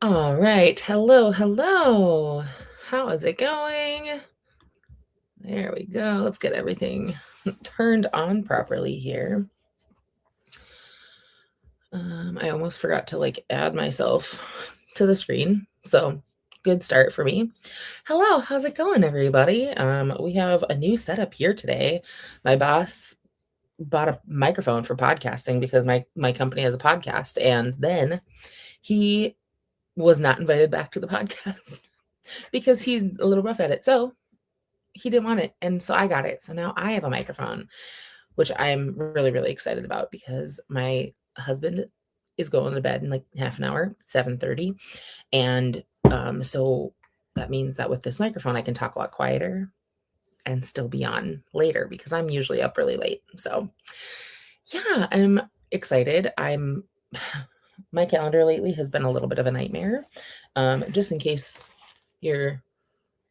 All right. Hello, hello. How is it going? There we go. Let's get everything turned on properly here. I almost forgot to add myself to the screen. So good start for me. Hello, how's it going, everybody? We have a new setup here today. My boss bought a microphone for podcasting because my company has a podcast, and then he was not invited back to the podcast because he's a little rough at it. So he didn't want it. And so I got it. So now I have a microphone, which I'm really, really excited about because my husband is going to bed in like half an hour, 7:30. And so that means that with this microphone, I can talk a lot quieter and still be on later because I'm usually up really late. So yeah, I'm excited. My calendar lately has been a little bit of a nightmare. Just in case you're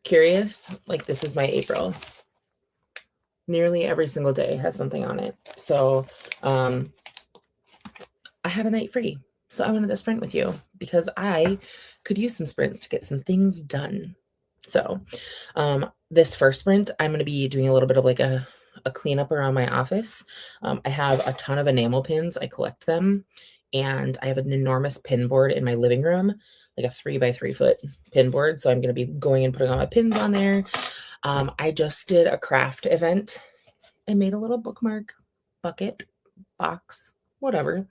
curious, like this is my April. Nearly every single day has something on it. So I had a night free. So I wanted to sprint with you because I could use some sprints to get some things done. So this first sprint, I'm going to be doing a little bit of like a cleanup around my office. I have a ton of enamel pins. I collect them. And I have an enormous pin board in my living room, like a 3x3 foot pin board. So I'm going to be going and putting all my pins on there. I just did a craft event. I made a little bookmark bucket, box, whatever.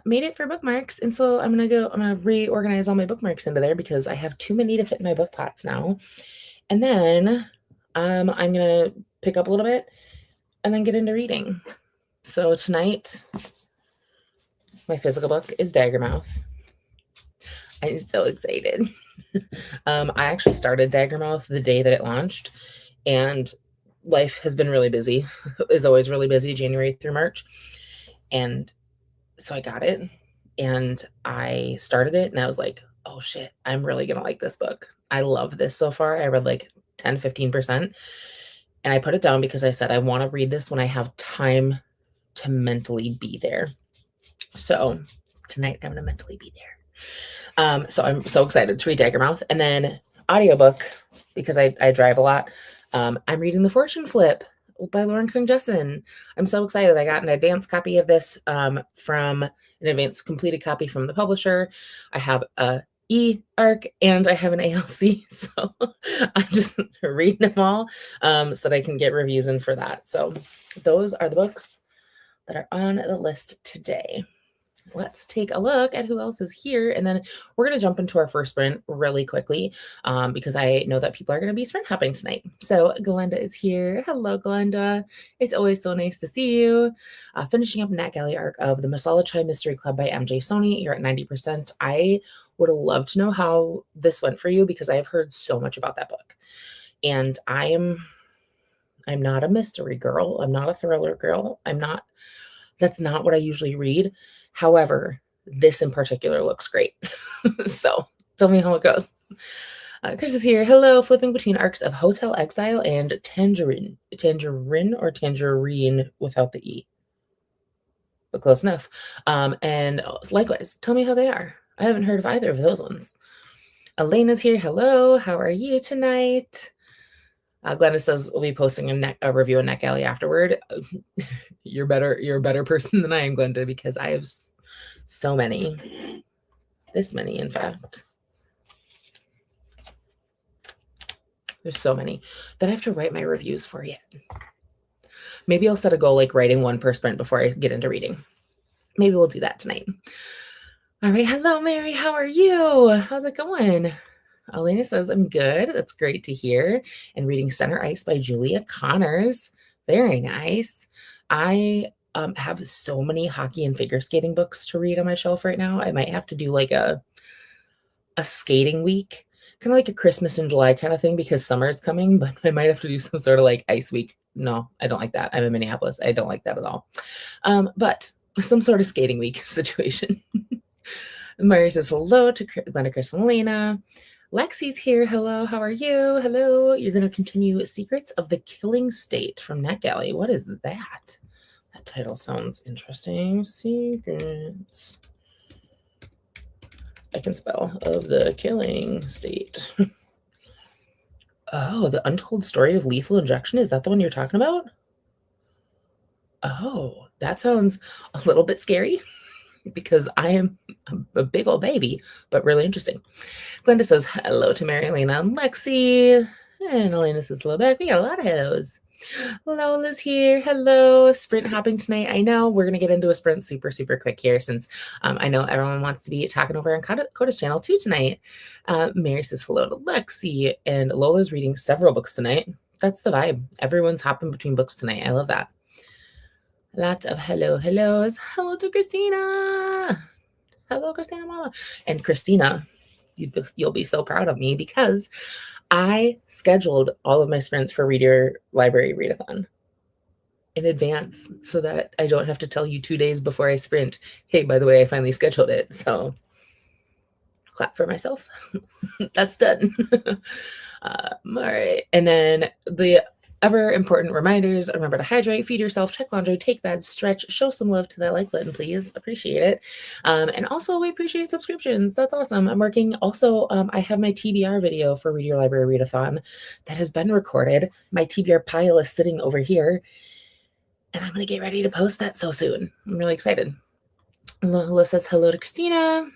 Made it for bookmarks. And so I'm going to reorganize all my bookmarks into there because I have too many to fit in my book pots now. And then I'm going to pick up a little bit and then get into reading. So tonight, my physical book is Daggermouth. I'm so excited. I actually started Daggermouth the day that it launched, and life has been really busy. Is always really busy, January through March. And so I got it, and I started it, and I was like, oh shit, I'm really going to like this book. I love this so far. I read like 10, 15%. And I put it down because I said, I want to read this when I have time to mentally be there. So tonight I'm going to mentally be there. So I'm so excited to read Daggermouth. And then audiobook, because I drive a lot. I'm reading The Fortune Flip by Lauren Kung Jessen. I'm so excited. I got an advanced copy of this from an advanced completed copy from the publisher. I have a e-arc and I have an ALC. So I'm just reading them all so that I can get reviews in for that. So those are the books that are on the list today. Let's take a look at who else is here. And then we're going to jump into our first sprint really quickly because I know that people are going to be sprint hopping tonight. So Glenda is here. Hello, Glenda. It's always so nice to see you. Finishing up Nat Galley arc of the Masala Chai Mystery Club by MJ Soni. You're at 90%. I would love to know how this went for you because I have heard so much about that book. And I'm not a mystery girl. I'm not a thriller girl. That's not what I usually read. However, this in particular looks great. So tell me how it goes. Chris is here. Hello, flipping between arcs of Hotel Exile and Tangerine. Tangerine or Tangerine without the E. But close enough. And likewise, tell me how they are. I haven't heard of either of those ones. Elena's here. Hello, how are you tonight? Glenda says we'll be posting a review on NetGalley afterward. You're a better person than I am, Glenda, because I have so many. This many, in fact. There's so many that I have to write my reviews for yet. Maybe I'll set a goal like writing one per sprint before I get into reading. Maybe we'll do that tonight. All right. Hello, Mary. How are you? How's it going? Elena says, I'm good. That's great to hear. And reading Center Ice by Julia Connors. Very nice. I have so many hockey and figure skating books to read on my shelf right now. I might have to do like a skating week, kind of like a Christmas in July kind of thing because summer is coming, but I might have to do some sort of like ice week. No, I don't like that. I'm in Minneapolis. I don't like that at all. But some sort of skating week situation. Mary says hello to Glenda, Chris, and Elena. Lexi's here. Hello, how are you? Hello. You're going to continue Secrets of the Killing State from NetGalley. What is that? That title sounds interesting. Secrets. I can spell, of the killing state. Oh, the untold story of lethal injection. Is that the one you're talking about? Oh, that sounds a little bit scary because I am a big old baby, but really interesting. Glenda says hello to Mary Elena and Lexi. And Elena says hello back. We got a lot of hellos. Lola's here. Hello. Sprint hopping tonight. I know we're going to get into a sprint super, super quick here since I know everyone wants to be talking over on Coda's channel too tonight. Mary says hello to Lexi. And Lola's reading several books tonight. That's the vibe. Everyone's hopping between books tonight. I love that. Lots of hellos. Hello to Christina. Hello, Christina Mama. And Christina, you'll be so proud of me because I scheduled all of my sprints for Reader Library Readathon in advance so that I don't have to tell you 2 days before I sprint, hey, by the way, I finally scheduled it. So clap for myself. That's done. All right. And then the ever important reminders: remember to hydrate, feed yourself, check laundry, take baths, stretch, show some love to that like button, please. Appreciate it. And also, we appreciate subscriptions. That's awesome. I'm working also, I have my TBR video for Read Your Library Readathon that has been recorded. My TBR pile is sitting over here, and I'm going to get ready to post that so soon. I'm really excited. Lola says hello to Christina.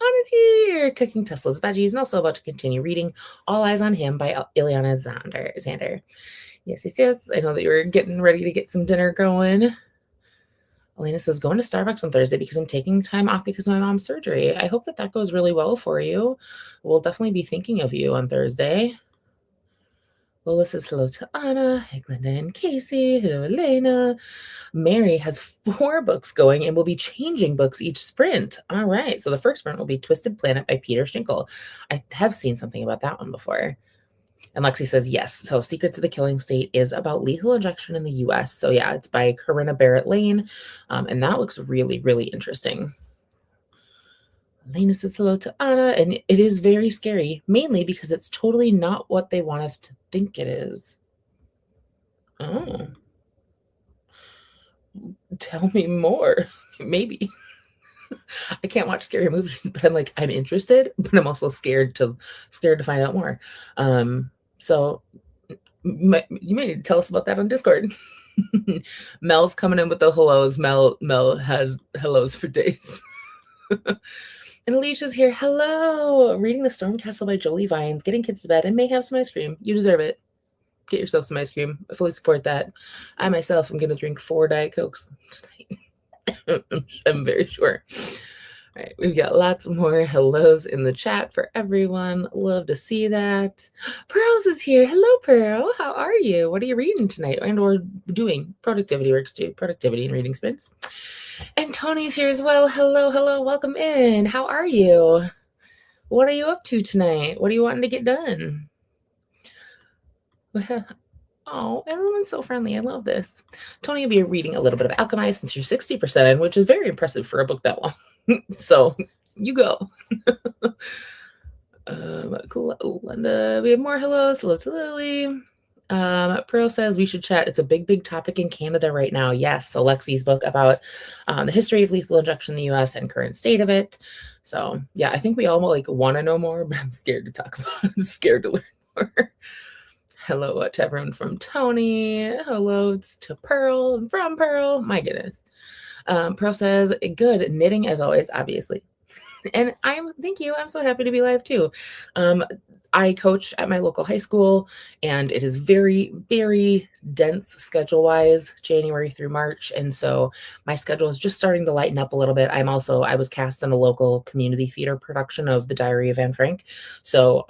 Anna's here, cooking Tesla's veggies, and also about to continue reading All Eyes on Him by Ileana Zander. Yes. I know that you were getting ready to get some dinner going. Elena says, going to Starbucks on Thursday because I'm taking time off because of my mom's surgery. I hope that goes really well for you. We'll definitely be thinking of you on Thursday. Lola says hello to Anna. Hey, Glenda and Casey. Hello, Elena. Mary has 4 books going and will be changing books each sprint. All right. So the first sprint will be Twisted Planet by Peter Schinkel. I have seen something about that one before. And Lexi says, yes. So Secrets of the Killing State is about lethal injection in the U.S. So yeah, it's by Corinna Barrett Lane. And that looks really, really interesting. Elena says hello to Anna. And it is very scary, mainly because it's totally not what they want us to think it is. Oh. Tell me more. Maybe. I can't watch scary movies, but I'm interested, but I'm also scared to find out more. So you may need to tell us about that on Discord. Mel's coming in with the hellos. Mel has hellos for days. And Alicia's here. Hello. Reading The Stormcastle by Jolie Vines, getting kids to bed, and may have some ice cream. You deserve it. Get yourself some ice cream. I fully support that. I myself am going to drink 4 Diet Cokes tonight. I'm very sure. All right, we've got lots more hellos in the chat for everyone. Love to see that. Pearls is here. Hello, Pearl. How are you? What are you reading tonight and or doing? Productivity works too. Productivity and reading sprints. And Tony's here as well. Hello. Welcome in. How are you? What are you up to tonight? What are you wanting to get done? Oh, everyone's so friendly. I love this. Tony will be reading a little bit of Alchemist since you're 60% in, which is very impressive for a book that long. So you go. Linda, we have more hellos. Hello to Lily. Pearl says we should chat. It's a big topic in Canada right now. Yes. So Lexi's book about the history of lethal injection in the US and current state of it. So yeah, I think we all want to know more, but I'm scared to talk about it. I'm scared to learn more. Hello to everyone from Tony. Hello to Pearl and from Pearl. My goodness. Pearl says, good knitting as always, obviously. And thank you. I'm so happy to be live too. I coach at my local high school, and it is very, very dense schedule-wise, January through March. And so my schedule is just starting to lighten up a little bit. I was cast in a local community theater production of The Diary of Anne Frank. So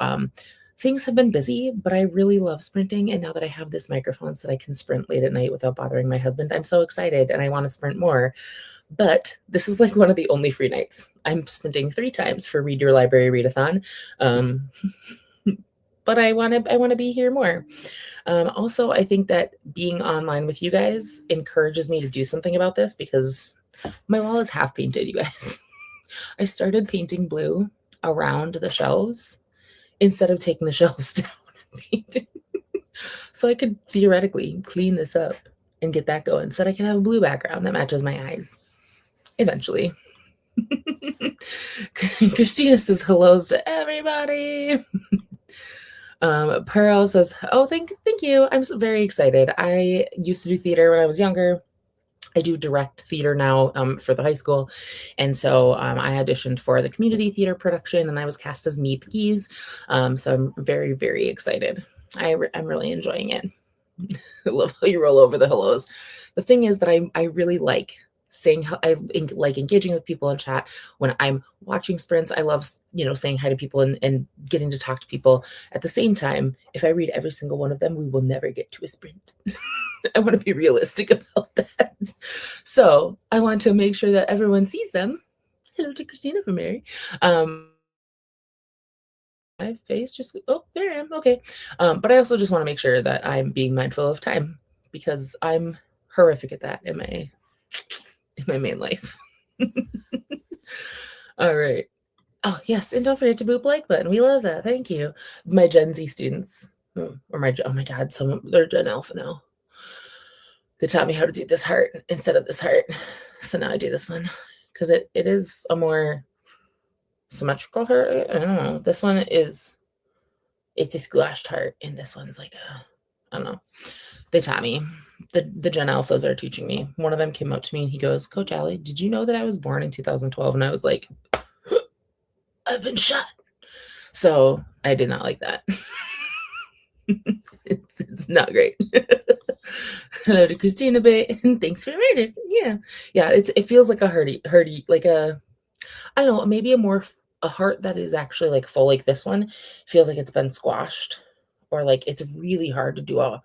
things have been busy, but I really love sprinting. And now that I have this microphone so that I can sprint late at night without bothering my husband, I'm so excited and I want to sprint more. But this is one of the only free nights. I'm sprinting 3 times for Read Your Library Readathon. But I want to be here more. Also, I think that being online with you guys encourages me to do something about this because my wall is half painted, you guys. I started painting blue around the shelves instead of taking the shelves down and painting. So I could theoretically clean this up and get that going so that I can have a blue background that matches my eyes eventually. Christina says hellos to everybody. Pearl says, "Oh, thank you. I'm very excited. I used to do theater when I was younger. I do direct theater now for the high school, and so I auditioned for the community theater production, and I was cast as Me Peas. So I'm very very excited. I'm really enjoying it. I love how you roll over the hellos. The thing is that I really like saying how like engaging with people in chat when I'm watching sprints. I love saying hi to people and getting to talk to people. At the same time, if I read every single one of them, we will never get to a sprint. I want to be realistic about that. So I want to make sure that everyone sees them. Hello to Christina from Mary. My face just, oh, there I am. Okay. But I also just want to make sure that I'm being mindful of time because I'm horrific at that in my main life. All right. Oh, yes. And don't forget to boop like button. We love that. Thank you. My Gen Z students, oh my God, they're Gen Alpha now. They taught me how to do this heart instead of this heart. So now I do this one because it is a more symmetrical heart. I don't know. This one it's a squashed heart, and this one's like I don't know. They taught me. The Gen Alphas are teaching me. One of them came up to me and he goes, Coach Allie, did you know that I was born in 2012? And I was like, I've been shot. So I did not like that. It's not great. Hello to Christina Bay. Thanks for your Yeah. It feels like a hearty, like I don't know, maybe a heart that is actually like full, like this one feels like it's been squashed, or like it's really hard to do a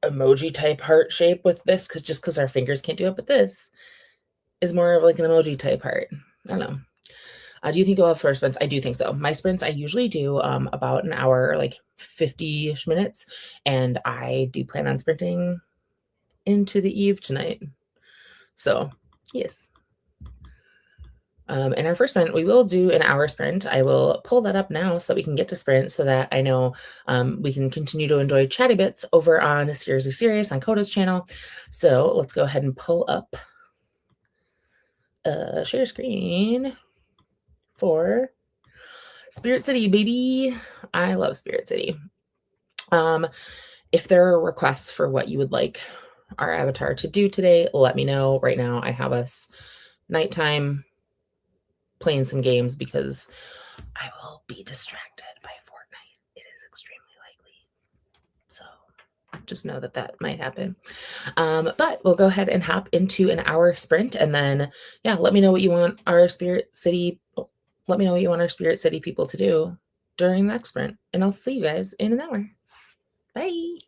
emoji type heart shape with this because our fingers can't do it. But this is more of like an emoji type heart. I don't know. Do you think you'll have first sprints? I do think so. My sprints, I usually do about an hour, like 50-ish minutes, and I do plan on sprinting into the eve tonight. So, yes. In our first sprint, we will do an hour sprint. I will pull that up now so that we can get to sprint so that I know we can continue to enjoy chatty bits over on Seriously Serious on Coda's channel. So let's go ahead and pull up share screen for Spirit City, baby. I love Spirit City. If there are requests for what you would like our avatar to do today, let me know. Right now, I have us nighttime playing some games because I will be distracted by Fortnite. It is extremely likely. So just know that that might happen. But we'll go ahead and hop into an hour sprint, and then let me know what you want our Spirit City. Let me know what you want our Spirit City people to do during the next sprint, and I'll see you guys in an hour. Bye.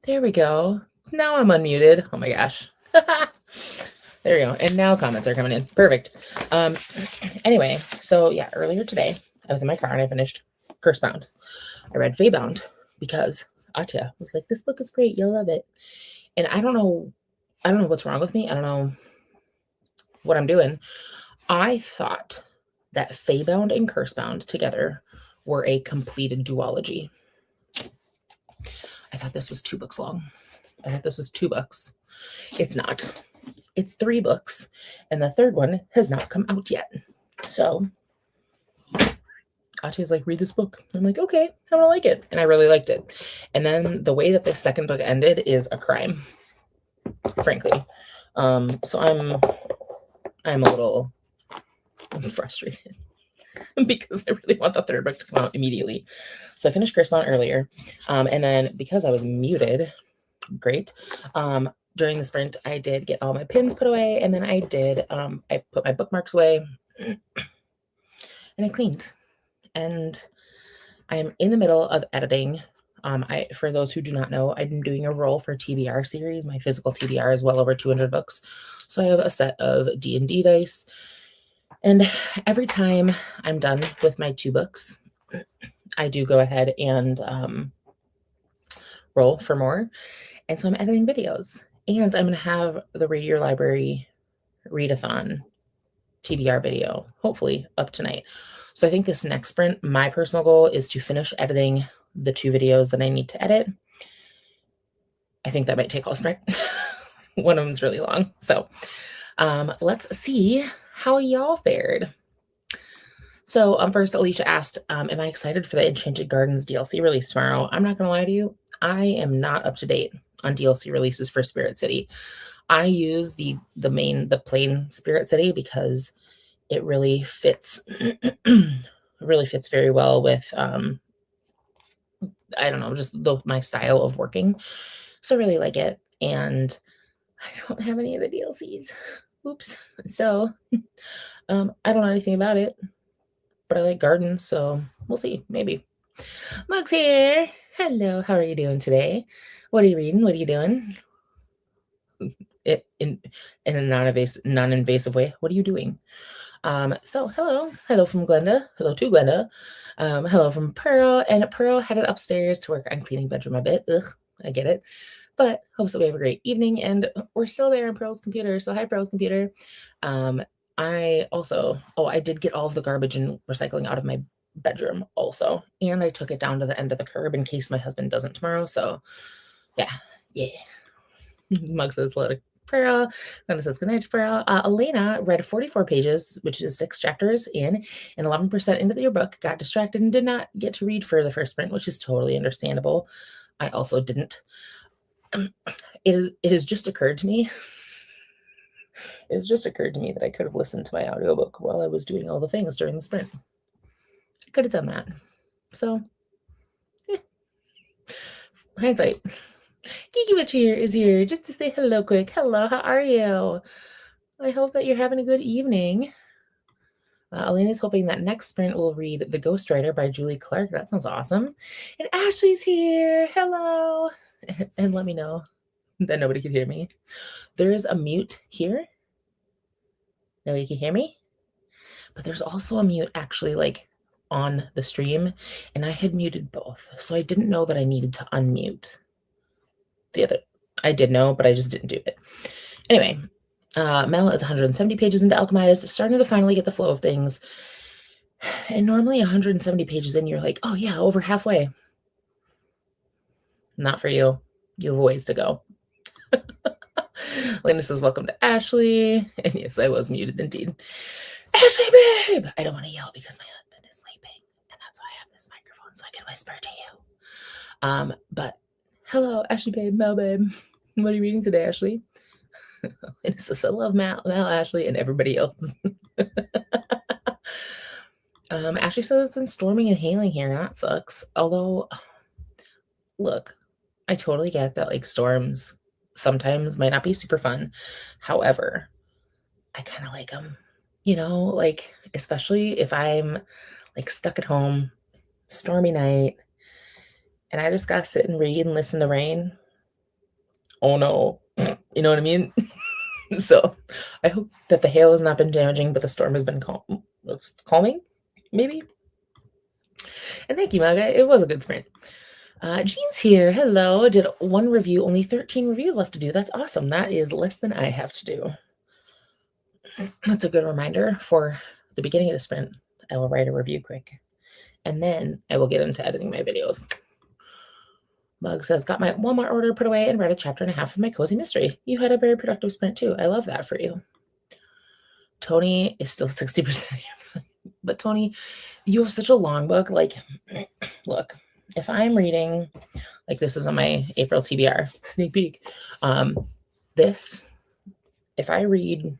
There we go. Now I'm unmuted. Oh my gosh. There we go. And now comments are coming in. Perfect. Anyway, so yeah, earlier today, I was in my car and I finished Cursebound. I read Feybound because Atya was like, this book is great. You'll love it. And I don't know what's wrong with me. I don't know what I'm doing. I thought that Feybound and Cursebound together were a completed duology. I thought this was 2 books long. I thought this was 2 books. It's not. It's 3 books, and the 3rd one has not come out yet. So Ati's like, read this book. I'm like, okay, I'm gonna like it. And I really liked it. And then the way that the 2nd book ended is a crime, frankly. So I'm a little frustrated because I really want the 3rd book to come out immediately. So I finished Cursebound earlier. And then because I was muted, great. During the sprint, I did get all my pins put away, and then I put my bookmarks away, and I cleaned. And I'm in the middle of editing. For those who do not know, I'm doing a roll for TBR series. My physical TBR is well over 200 books. So I have a set of D&D dice. And every time I'm done with my 2 books, I do go ahead and roll for more. And so I'm editing videos. And I'm going to have the Read Your Library Readathon TBR video, hopefully up tonight. So I think this next sprint, my personal goal is to finish editing the 2 videos that I need to edit. I think that might take all sprint. One of them's really long. So let's see how y'all fared. So first, Alicia asked, am I excited for the Enchanted Gardens DLC release tomorrow? I'm not going to lie to you. I am not up to date on DLC releases for Spirit City. I use the plain Spirit City because it really fits really fits very well with I don't know, just my style of working. So I really like it. And I don't have any of the DLCs. Oops. So I don't know anything about it, but I like gardens, so we'll see. Maybe. Mug's here. Hello. How are you doing today? What are you reading? What are you doing? In a non-invasive way. What are you doing? So hello from Glenda. Hello to Glenda. Hello from Pearl. And Pearl headed upstairs to work on cleaning bedroom a bit. Ugh, I get it. But hope so we have a great evening. And we're still there in Pearl's computer. So hi, Pearl's computer. I did get all of the garbage and recycling out of my bedroom also. And I took it down to the end of the curb in case my husband doesn't tomorrow. So yeah. Mug says hello to Pearl. Then it says good night to Pearl. Elena read 44 pages, which is 6 chapters in, and 11% into your book, got distracted and did not get to read for the first sprint, which is totally understandable. I also didn't. It has just occurred to me. It has just occurred to me that I could have listened to my audiobook while I was doing all the things during the sprint. I could have done that. So, hindsight. Kiki Witch here is here just to say hello quick. Hello, how are you? I hope that you're having a good evening. Elena's hoping that next sprint will read The Ghostwriter by Julie Clark. That sounds awesome. And Ashley's here. Hello. And let me know that nobody can hear me. There is a mute here. Nobody can hear me. But there's also a mute actually like on the stream. And I had muted both. So I didn't know that I needed to unmute the other. I did know, but I just didn't do it. Anyway, Mel is 170 pages into Alchemized, starting to finally get the flow of things. And normally 170 pages in, you're like, oh yeah, over halfway. Not for you. You have a ways to go. Lena says, welcome to Ashley. And yes, I was muted indeed. Ashley, babe! I don't want to yell because my husband is sleeping. And that's why I have this microphone, so I can whisper to you. But hello, Ashley, babe, Mel, babe. What are you reading today, Ashley? Lena says, I love Mel, Ashley, and everybody else. Ashley says it's been storming and hailing here. That sucks. Although, look, I totally get that like storms sometimes might not be super fun. However, I kind of like them, like especially if I'm like stuck at home, stormy night, and I just gotta sit and read and listen to rain. Oh no. You know what I mean? So I hope that the hail has not been damaging, but the storm has been calming, maybe. And thank you, Maga. It was a good sprint. Jean's here. Hello. Did one review, only 13 reviews left to do. That's awesome. That is less than I have to do. That's a good reminder for the beginning of the sprint. I will write a review quick, and then I will get into editing my videos. Mug says, got my Walmart order put away and read a chapter and a half of my cozy mystery. You had a very productive sprint too. I love that for you. Tony is still 60%. But Tony, you have such a long book. Like, look, if I'm reading, like this is on my April TBR sneak peek. This, if I read,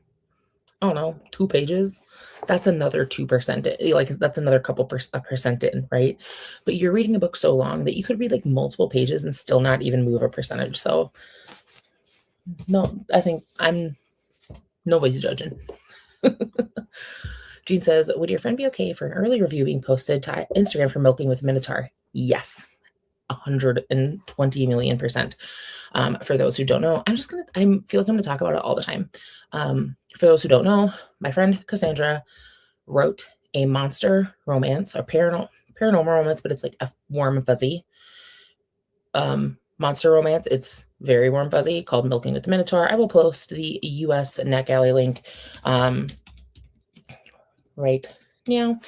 I don't know, 2 pages, that's another 2%. Like that's another couple percent in, right? But you're reading a book so long that you could read like multiple pages and still not even move a percentage. So no, I think nobody's judging. Jean says, would your friend be okay for an early review being posted to Instagram for Milking with Minotaur? Yes, 120 million percent. For those who don't know, I feel like I'm going to talk about it all the time. For those who don't know, my friend Cassandra wrote a monster romance, a paranormal romance, but it's like a warm and fuzzy monster romance. It's very warm fuzzy, called Milking with the Minotaur. I will post the US NetGalley link right now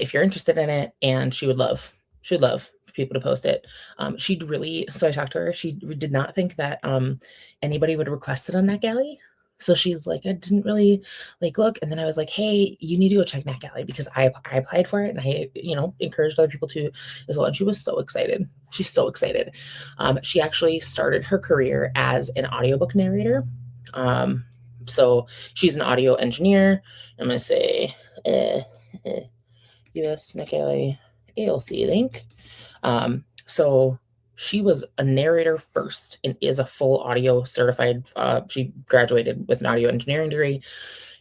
if you're interested in it, and she would love people to post it. So I talked to her. She did not think that anybody would request it on NetGalley. So she's like, I didn't really look. And then I was like, hey, you need to go check NetGalley, because I applied for it, and I, encouraged other people to as well. And she was so excited. She's so excited. She actually started her career as an audiobook narrator. So she's an audio engineer. I'm going to say US NetGalley ALC link. So she was a narrator first and is a full audio certified. She graduated with an audio engineering degree,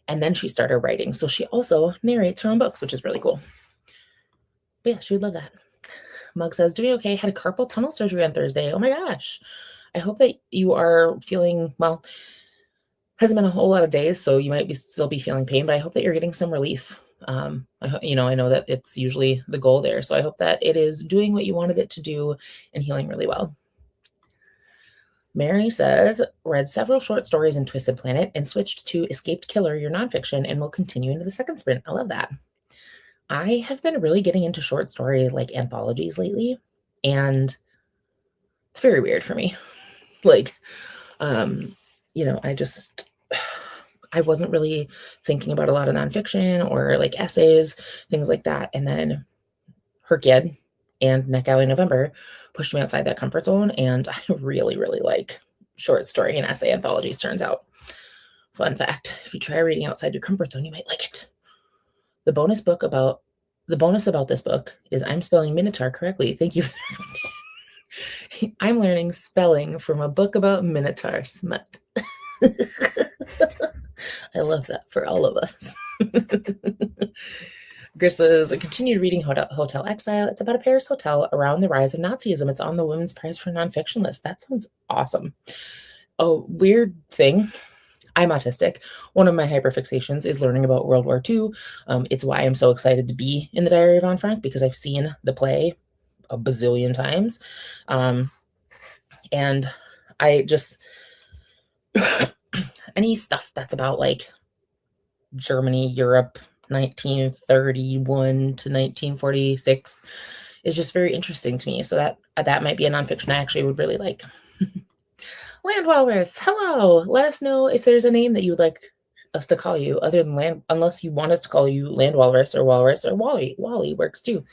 and then she started writing. So she also narrates her own books, which is really cool. But yeah, she would love that. Mug says, doing okay. Had a carpal tunnel surgery on Thursday. Oh my gosh. I hope that you are feeling well. Hasn't been a whole lot of days, so you might still be feeling pain, but I hope that you're getting some relief. I know that it's usually the goal there. So I hope that it is doing what you wanted it to do and healing really well. Mary says, read several short stories in Twisted Planet and switched to Escaped Killer, your nonfiction, and will continue into the second sprint. I love that. I have been really getting into short story anthologies lately, and it's very weird for me. I wasn't really thinking about a lot of nonfiction or essays, things like that. And then Herkyed and NetGalley November pushed me outside that comfort zone. And I really, really like short story and essay anthologies, turns out. Fun fact, if you try reading outside your comfort zone, you might like it. The bonus about this book is I'm spelling Minotaur correctly. Thank you. I'm learning spelling from a book about Minotaur smut. I love that for all of us. Grissa's continued reading Hotel Exile. It's about a Paris hotel around the rise of Nazism. It's on the Women's Prize for Nonfiction list. That sounds awesome. A weird thing. I'm autistic. One of my hyperfixations is learning about World War II. It's why I'm so excited to be in the Diary of Anne Frank, because I've seen the play a bazillion times. And I just... any stuff that's about Germany, Europe, 1931 to 1946 is just very interesting to me. So that might be a nonfiction I actually would really like. Land Walrus, hello. Let us know if there's a name that you would like us to call you other than unless you want us to call you Land Walrus or Wally. Wally works too.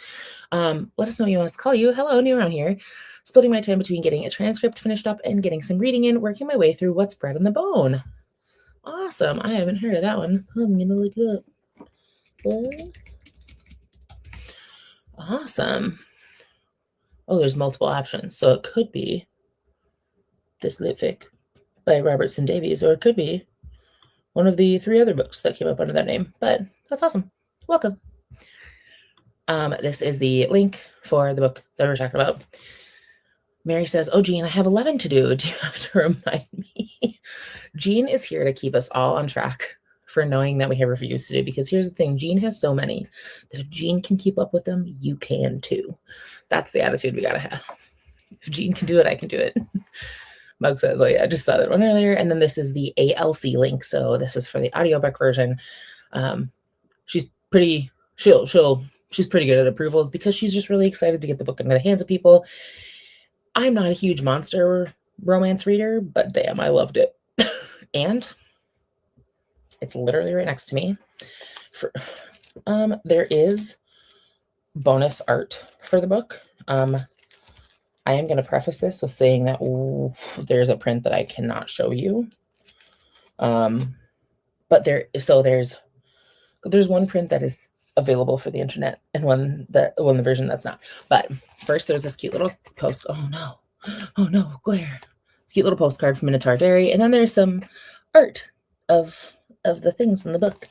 Let us know what you want us to call you. Hello, new around here. Splitting my time between getting a transcript finished up and getting some reading in, working my way through What's Bred on the Bone. Awesome. I haven't heard of that one. I'm going to look it up. Awesome. Oh, there's multiple options. So it could be Dyslexic by Robertson Davies, or it could be one of the 3 other books that came up under that name. But that's awesome. Welcome. This is the link for the book that we're talking about. Mary says, oh, Jean, I have 11 to do. Do you have to remind me? Jean is here to keep us all on track for knowing that we have reviews to do, because here's the thing, Jean has so many that if Jean can keep up with them, you can too. That's the attitude we gotta have. If Jean can do it, I can do it. Mug says, oh yeah, I just saw that one earlier. And then this is the ALC link. So this is for the audiobook version. She's pretty, she's pretty good at approvals because she's just really excited to get the book into the hands of people. I'm not a huge monster romance reader, but damn, I loved it. And it's literally right next to me. There is bonus art for the book. I am going to preface this with saying that there's a print that I cannot show you. But there's one print that is available for the internet and the version that's not. But first there's this cute little oh no, glare. This cute little postcard from Minotaur Dairy, and then there's some art of the things in the book.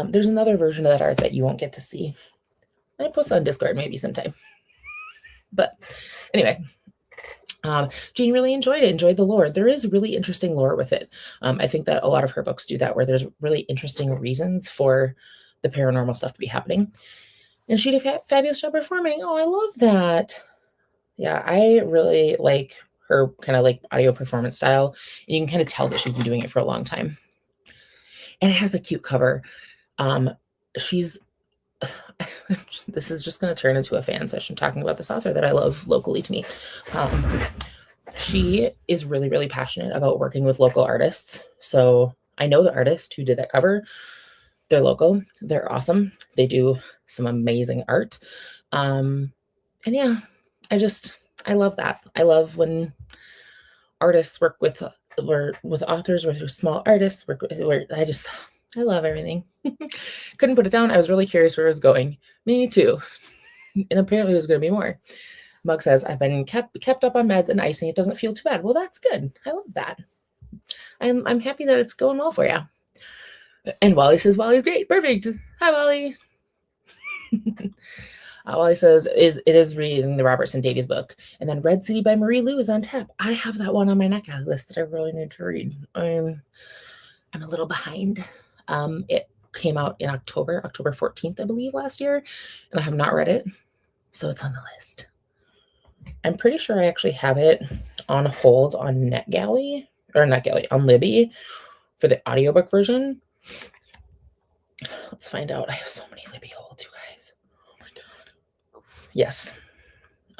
There's another version of that art that you won't get to see. I post on Discord maybe sometime. But anyway, Jean really enjoyed the lore. There is really interesting lore with it. I think that a lot of her books do that, where there's really interesting reasons for the paranormal stuff to be happening. And she did a fabulous job performing. Oh, I love that. Yeah, I really like her kind of like audio performance style. And you can kind of tell that she's been doing it for a long time. And it has a cute cover. This is just going to turn into a fan session talking about this author that I love locally to me. She is really, really passionate about working with local artists. So I know the artist who did that cover. They're local. They're awesome. They do some amazing art. And yeah, I love that. I love when artists work with authors, with small artists, I love everything. Couldn't put it down. I was really curious where it was going. Me too. And apparently there's going to be more. Mug says, I've been kept up on meds and icing. It doesn't feel too bad. Well, that's good. I love that. I'm happy that it's going well for you. And Wally says, Wally's great. Perfect. Hi, Wally. Wally says, it is reading the Robertson Davies book. And then Red City by Marie Lu is on tap. I have that one on my neck list that I really need to read. I'm a little behind. It came out in October 14th, I believe, last year. And I have not read it. So it's on the list. I'm pretty sure I actually have it on hold on on Libby for the audiobook version. Let's find out. I have so many Libby holds, you guys. Oh my God. Yes.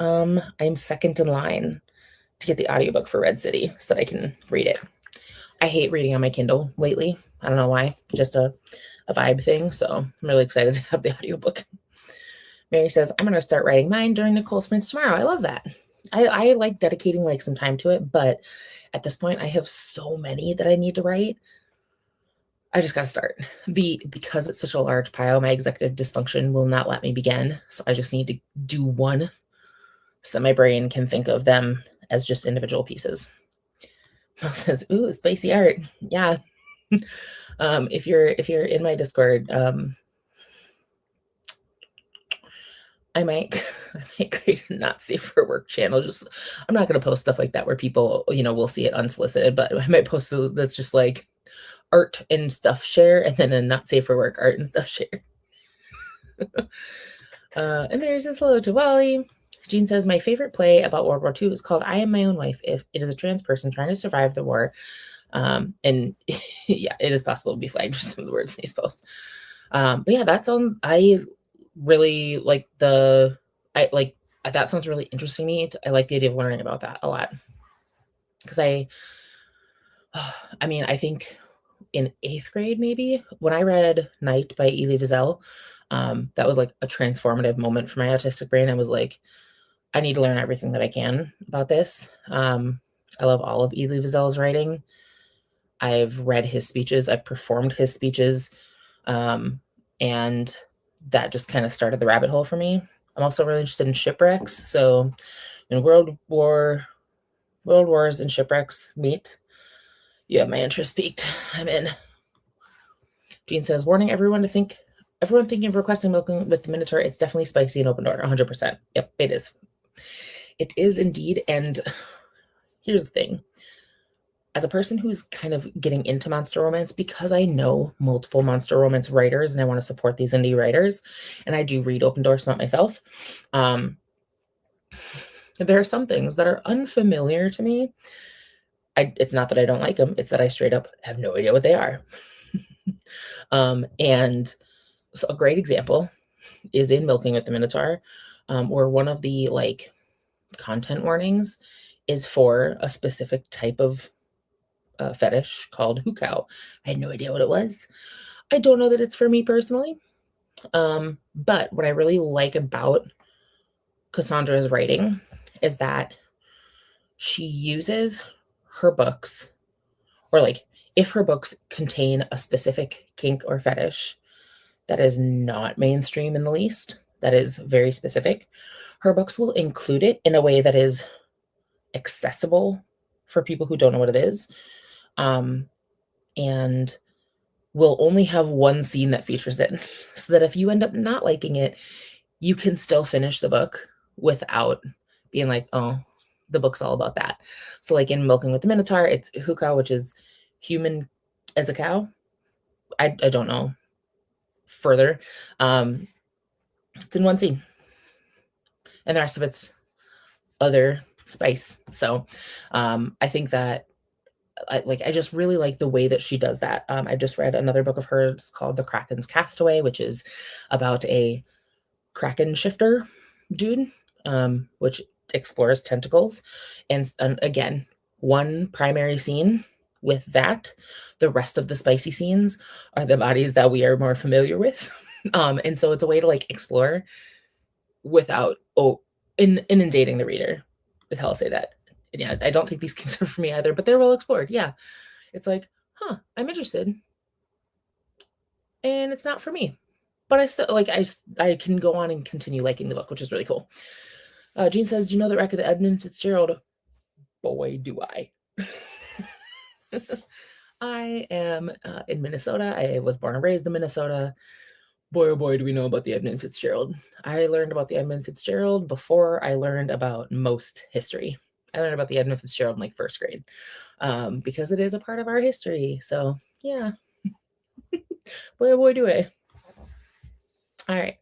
I'm second in line to get the audiobook for Red City so that I can read it. I hate reading on my Kindle lately. I don't know why. Just a vibe thing. So I'm really excited to have the audiobook. Mary says, I'm going to start writing mine during Nicole Sprints tomorrow. I love that. I like dedicating like some time to it, but at this point I have so many that I need to write. I just got to start. Because it's such a large pile, my executive dysfunction will not let me begin. So I just need to do one so that my brain can think of them as just individual pieces. Mel says, ooh, spicy art. Yeah. If you're in my Discord, I might create a not safe for work channel. I'm not going to post stuff like that where people, will see it unsolicited, but I might post that's just like art and stuff share, and then a not safe for work art and stuff share. And there's this hello to Wally. Jean says, my favorite play about World War II is called I Am My Own Wife. If it is a trans person trying to survive the war. And yeah, it is possible to be flagged for some of the words in these posts. But yeah, I really like that sounds really interesting to me. I like the idea of learning about that a lot. Because I think in 8th grade, maybe, when I read Night by Elie Wiesel, that was like a transformative moment for my autistic brain. I was like, I need to learn everything that I can about this. I love all of Elie Wiesel's writing. I've read his speeches. I've performed his speeches. And that just kind of started the rabbit hole for me. I'm also really interested in shipwrecks. So when world wars and shipwrecks meet, you have my interest peaked. I'm in. Jean says, warning everyone thinking of requesting milk with the Minotaur, it's definitely spicy and open door, 100%. Yep, it is. It is indeed. And here's the thing, as a person who's kind of getting into monster romance, because I know multiple monster romance writers and I want to support these indie writers, and I do read Open Door Smut myself, there are some things that are unfamiliar to me. It's not that I don't like them, it's that I straight up have no idea what they are. And so a great example is in Milking with the Minotaur, where one of the like content warnings is for a specific type of fetish called hookah. I had no idea what it was. I don't know that it's for me personally. But what I really like about Cassandra's writing is that she uses her books, or like if her books contain a specific kink or fetish that is not mainstream in the least, that is very specific, her books will include it in a way that is accessible for people who don't know what it is. And will only have one scene that features it. So that if you end up not liking it, you can still finish the book without being like, oh, the book's all about that. So, like in Milking with the Minotaur, it's hookah, which is human as a cow. I don't know further. It's in one scene, and the rest of it's other spice. So, I think that I just really like the way that she does that. I just read another book of hers called The Kraken's Castaway, which is about a Kraken shifter dude, which explores tentacles. And again, one primary scene with that. The rest of the spicy scenes are the bodies that we are more familiar with. And so it's a way to like explore without inundating the reader, is how I'll say that. And yeah, I don't think these games are for me either, but they're well explored. Yeah. It's like, huh, I'm interested, and it's not for me. But I still like I can go on and continue liking the book, which is really cool. Jean says, "Do you know the wreck of the Edmund Fitzgerald?" Boy, do I. I am in Minnesota. I was born and raised in Minnesota. Boy, oh boy, do we know about the Edmund Fitzgerald. I learned about the Edmund Fitzgerald before I learned about most history. I learned about the Edmund Fitzgerald in like first grade, because it is a part of our history. So yeah, boy, oh boy, do I. All right.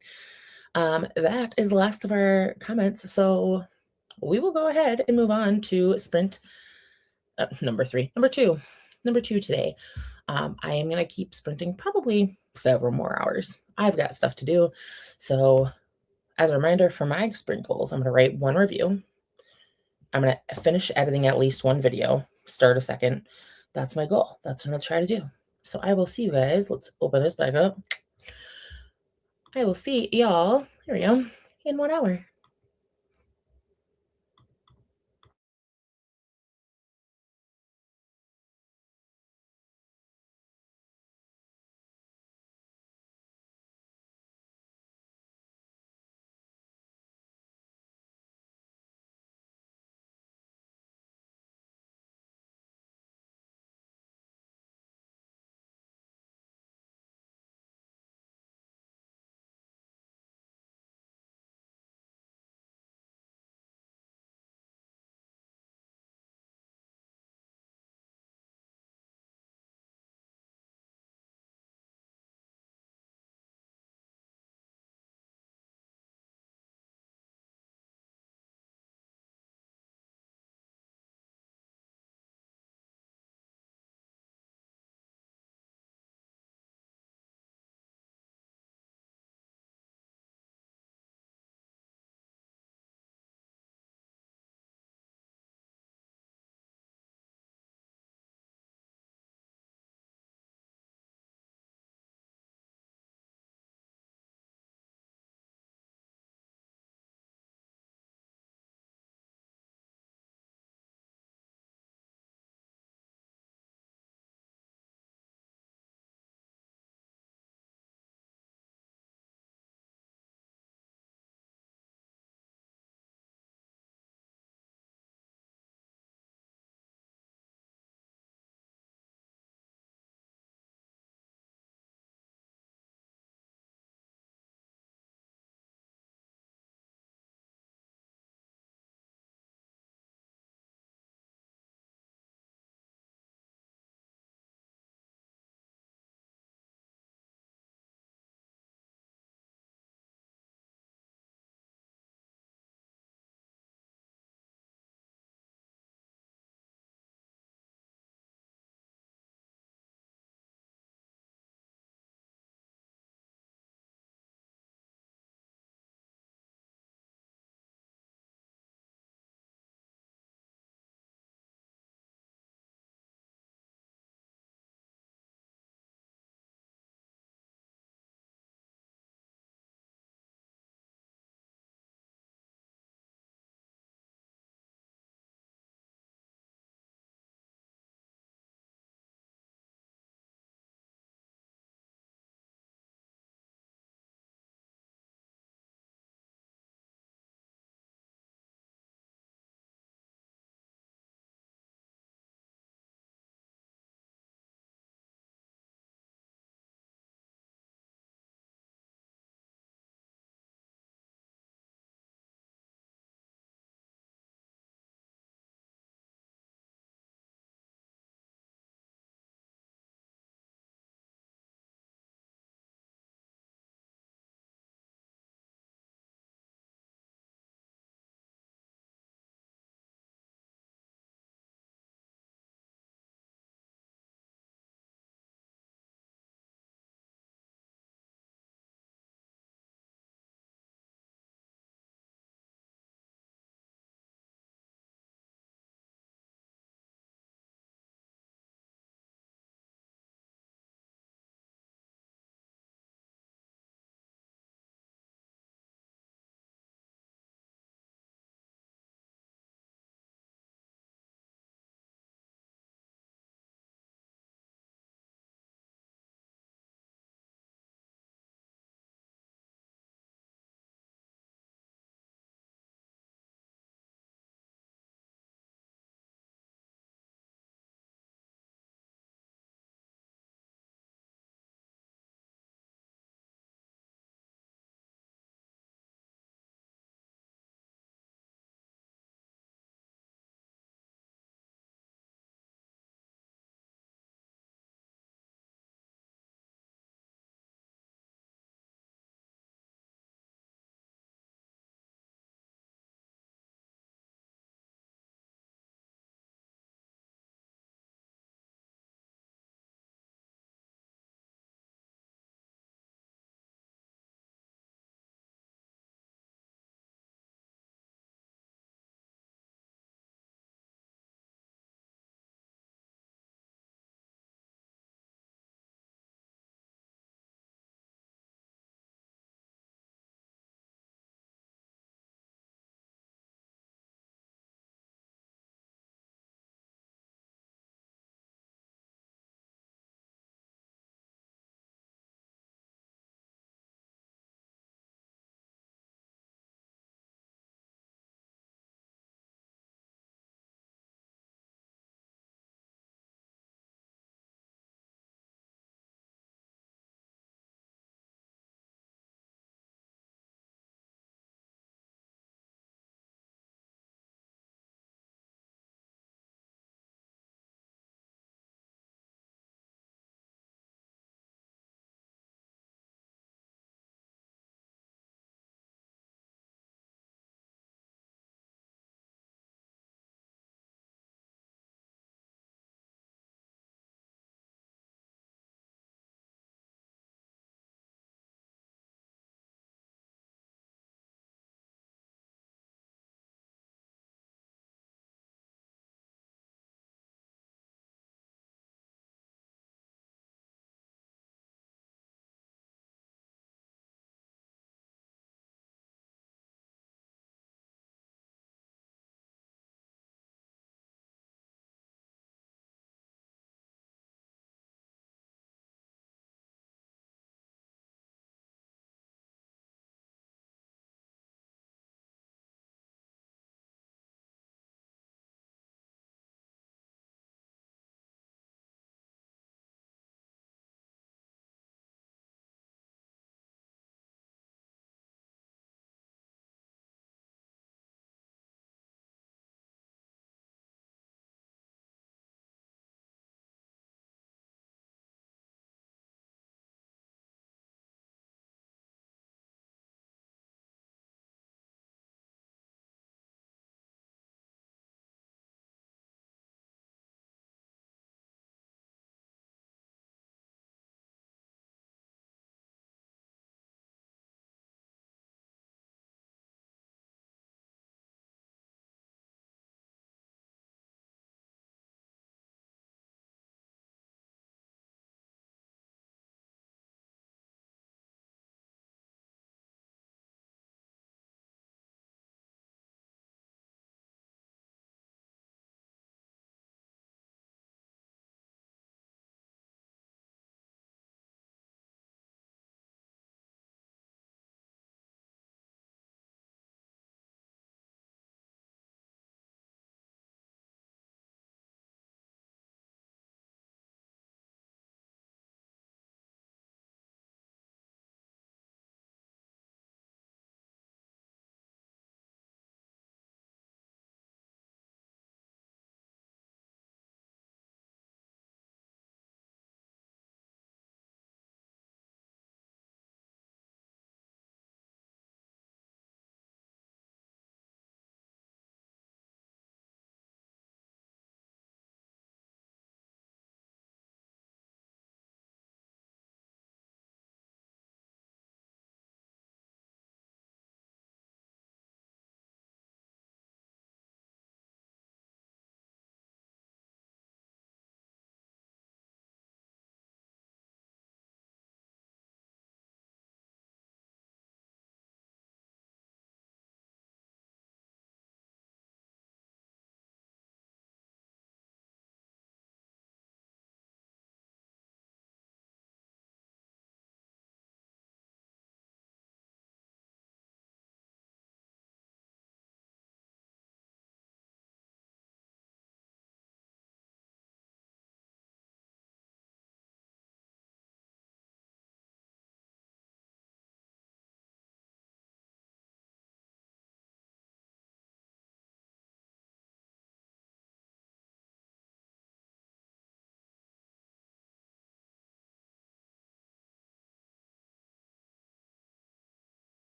That is the last of our comments. So we will go ahead and move on to sprint number two today. I am going to keep sprinting probably several more hours. I've got stuff to do. So as a reminder for my sprint goals, I'm going to write one review. I'm going to finish editing at least one video, start a second. That's my goal. That's what I'm going to try to do. So I will see you guys. Let's open this back up. I will see y'all, here we go, in 1 hour.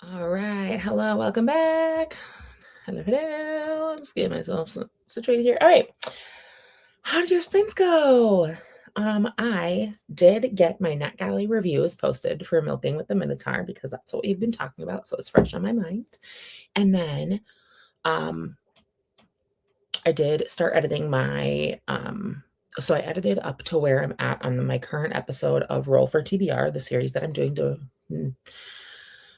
All right. Hello. Welcome back. Hello. Just getting myself situated here. All right. How did your sprints go? I did get my NetGalley reviews posted for Milking with the Minotaur because that's what we've been talking about. So it's fresh on my mind. And then I did start editing my so I edited up to where I'm at on my current episode of Roll for TBR, the series that I'm doing to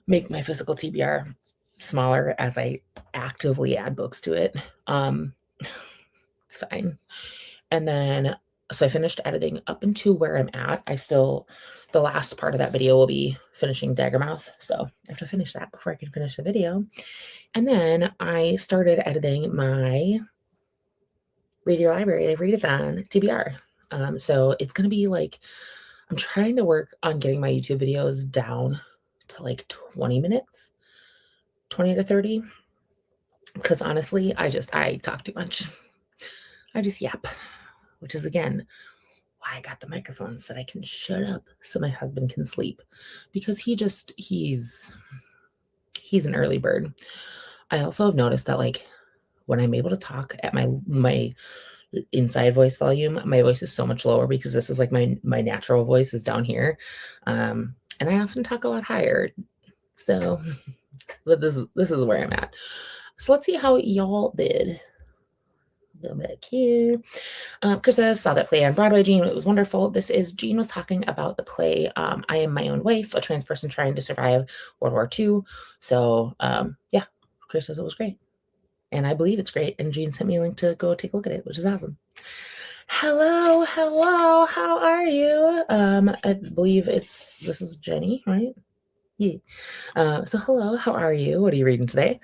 make my physical TBR smaller as I actively add books to it. It's fine. And then, so I finished editing up into where I'm at. The last part of that video will be finishing Daggermouth. So I have to finish that before I can finish the video. And then I started editing my Read Your Library, Readathon TBR. So it's going to be like, I'm trying to work on getting my YouTube videos down to like 20 minutes, 20 to 30. Because honestly, I talk too much. I just yap, which is again why I got the microphone so that I can shut up so my husband can sleep. Because he's an early bird. I also have noticed that like when I'm able to talk at my inside voice volume, my voice is so much lower because this is like my natural voice is down here. And I often talk a lot higher. So but this is where I'm at. So let's see how y'all did. A little bit here. Chris says, saw that play on Broadway, Jean. It was wonderful. This is Jean was talking about the play I Am My Own Wife, a trans person trying to survive World War II. So yeah, Chris says it was great. And I believe it's great. And Jean sent me a link to go take a look at it, which is awesome. Hello, how are you? I believe this is Jenny, right? Yeah. So hello, how are you? What are you reading today?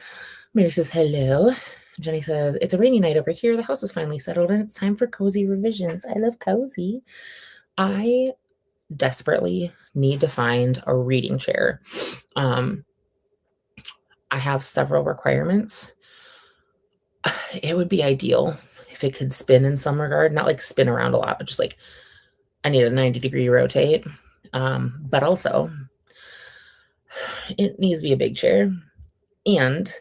Mary says hello. Jenny says, it's a rainy night over here. The house is finally settled and it's time for cozy revisions. I love cozy. I desperately need to find a reading chair. I have several requirements. It would be ideal if it could spin in some regard, not like spin around a lot, but just like I need a 90-degree rotate. But also it needs to be a big chair. And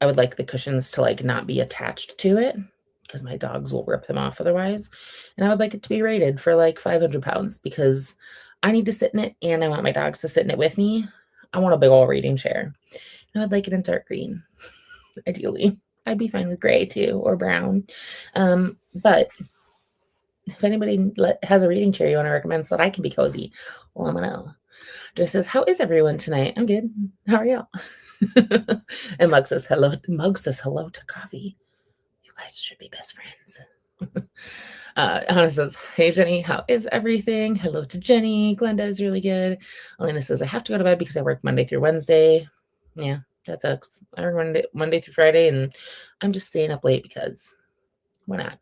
I would like the cushions to like not be attached to it because my dogs will rip them off otherwise. And I would like it to be rated for like 500 pounds because I need to sit in it and I want my dogs to sit in it with me. I want a big old reading chair. And I would like it in dark green, ideally. I'd be fine with gray too or brown. But if anybody has a reading chair you want to recommend so that I can be cozy, let me know. Just says, how is everyone tonight? I'm good. How are y'all? And Mug says hello. Mug says hello to coffee. You guys should be best friends. Hannah says, hey Jenny, how is everything? Hello to Jenny. Glenda is really good. Elena says, I have to go to bed because I work Monday through Wednesday. Yeah, that sucks. I work Monday through Friday, and I'm just staying up late because why not?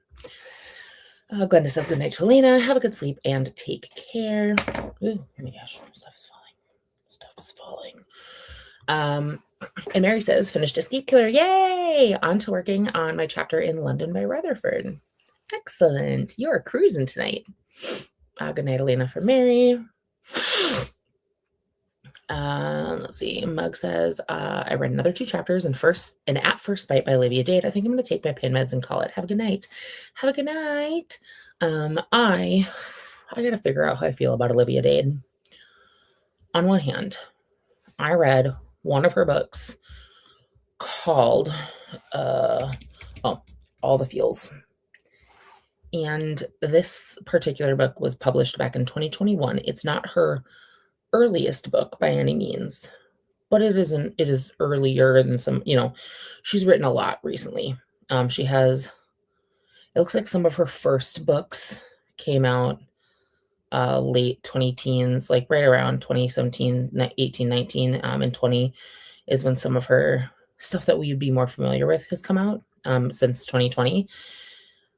Glenda says good night to Elena. Have a good sleep and take care. Ooh, oh my gosh, stuff is falling. Stuff is falling. And Mary says, finished Escape Killer. Yay! On to working on my chapter in London by Rutherford. Excellent. You're cruising tonight. Good night, Elena, for Mary. Let's see. Mug says, I read another 2 chapters and At First Bite by Olivia Dade. I think I'm going to take my pain meds and call it. Have a good night. Have a good night. I got to figure out how I feel about Olivia Dade. On one hand, I read one of her books called All the Feels. And this particular book was published back in 2021. It's not her earliest book by any means, but it is earlier than some, she's written a lot recently. It looks like some of her first books came out late 20-teens, like right around 2017, 18, 19, and 20 is when some of her stuff that we would be more familiar with has come out since 2020.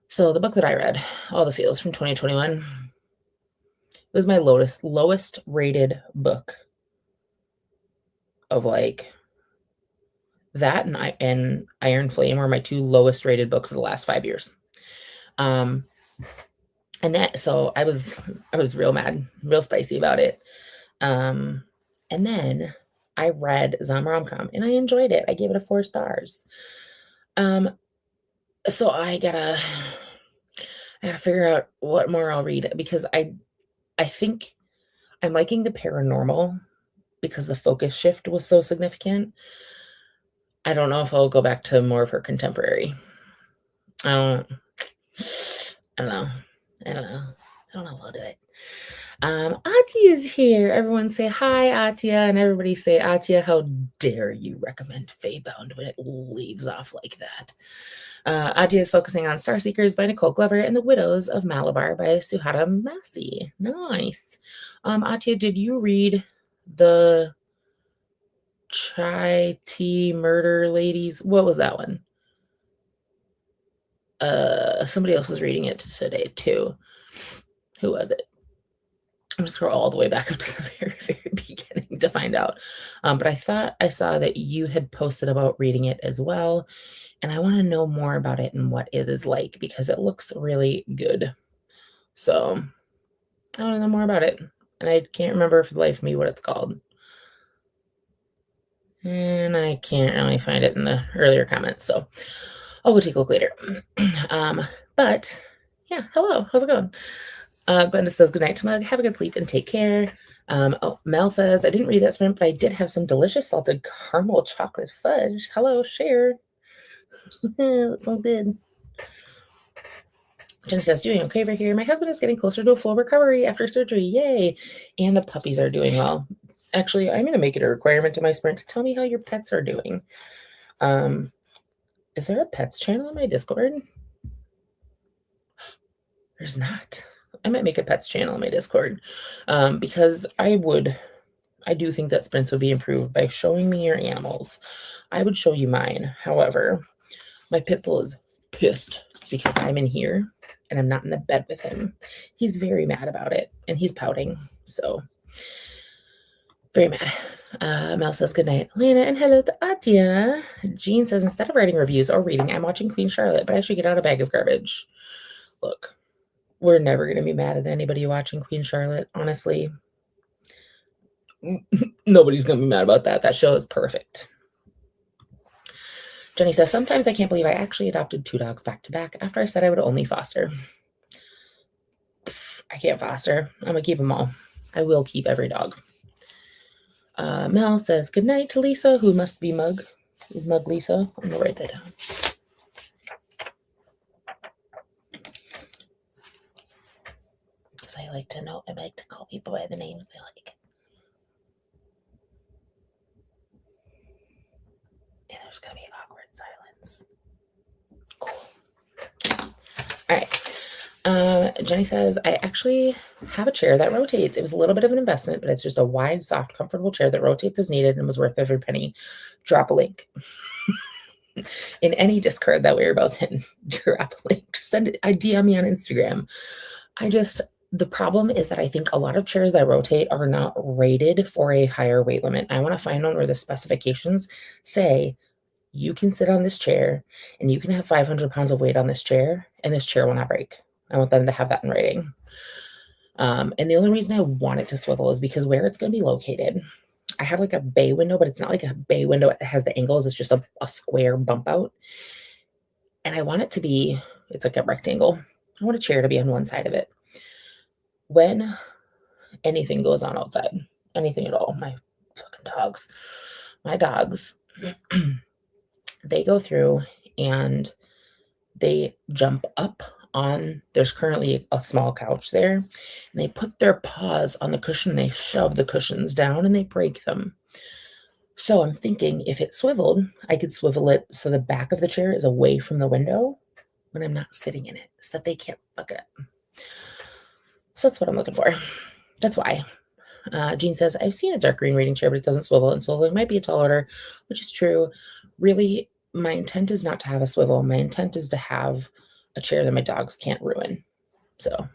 So the book that I read, All the Feels from 2021, it was my lowest rated book of like that and Iron Flame were my 2 lowest rated books of the last 5 years. And that, so I was real mad, real spicy about it. And then I read Zom Romcom and I enjoyed it. I gave it a 4 stars. So I gotta figure out what more I'll read because I think I'm liking the paranormal because the focus shift was so significant. I don't know if I'll go back to more of her contemporary. I don't I don't know. I don't know. I don't know if I'll do it. Atia is here. Everyone say hi, Atia, and everybody say, Atia, how dare you recommend Feybound when it leaves off like that? Atia is focusing on Starseekers by Nicole Glover and The Widows of Malabar by Suhata Massey. Nice. Atia, did you read the Chai Tea Murder Ladies? What was that one? Somebody else was reading it today too. Who was it? I'm just scroll all the way back up to the very, very beginning to find out. But I thought I saw that you had posted about reading it as well. And I want to know more about it and what it is like because it looks really good. So I want to know more about it. And I can't remember for the life of me what it's called. And I can't really find it in the earlier comments. So I'll go take a look later. But yeah, hello. How's it going? Glenda says, good night to Mug. Have a good sleep and take care. Mel says, I didn't read that sprint, but I did have some delicious salted caramel chocolate fudge. Hello, share. That sounds good. Jenny says, doing okay over here. My husband is getting closer to a full recovery after surgery. Yay. And the puppies are doing well. Actually, I'm going to make it a requirement to my sprint to tell me how your pets are doing. Is there a pets channel on my Discord? There's not. I might make a pets channel on my Discord because I do think that sprints would be improved by showing me your animals. I would show you mine. However, my pit bull is pissed because I'm in here and I'm not in the bed with him. He's very mad about it and he's pouting. So very mad. Mel says good night, Lena, and hello to Atia. Jean says, instead of writing reviews or reading, I'm watching Queen Charlotte, but I should get out a bag of garbage. Look, we're never going to be mad at anybody watching Queen Charlotte, honestly. Nobody's going to be mad about that. That show is perfect. Jenny says, sometimes I can't believe I actually adopted 2 dogs back to back after I said I would only foster. I can't foster. I'm going to keep them all. I will keep every dog. Mel says, good night to Lisa, who must be Mug. Is Mug Lisa? I'm going to write that down. Because I like to know, I like to call people by the names they like. And there's going to be awkward silence. Cool. All right. Jenny says, I actually have a chair that rotates. It was a little bit of an investment, but it's just a wide, soft, comfortable chair that rotates as needed and was worth every penny. Drop a link. In any Discord that we're both in, drop a link. Send it. DM me on Instagram. The problem is that I think a lot of chairs that rotate are not rated for a higher weight limit. I want to find one where the specifications say you can sit on this chair and you can have 500 pounds of weight on this chair and this chair will not break. I want them to have that in writing. And the only reason I want it to swivel is because where it's going to be located, I have like a bay window, but it's not like a bay window that has the angles. It's just a square bump out. And I want it to be, it's like a rectangle. I want a chair to be on one side of it. When anything goes on outside, anything at all, my dogs, they go through and they jump up on, there's currently a small couch there, and they put their paws on the cushion, they shove the cushions down and they break them. So I'm thinking if it swiveled, I could swivel it so the back of the chair is away from the window when I'm not sitting in it so that they can't fuck it up. So that's what I'm looking for. That's why. Jean says, I've seen a dark green reading chair, but it doesn't swivel, and swiveling might be a tall order, which is true. Really, my intent is not to have a swivel. My intent is to have a chair that my dogs can't ruin. So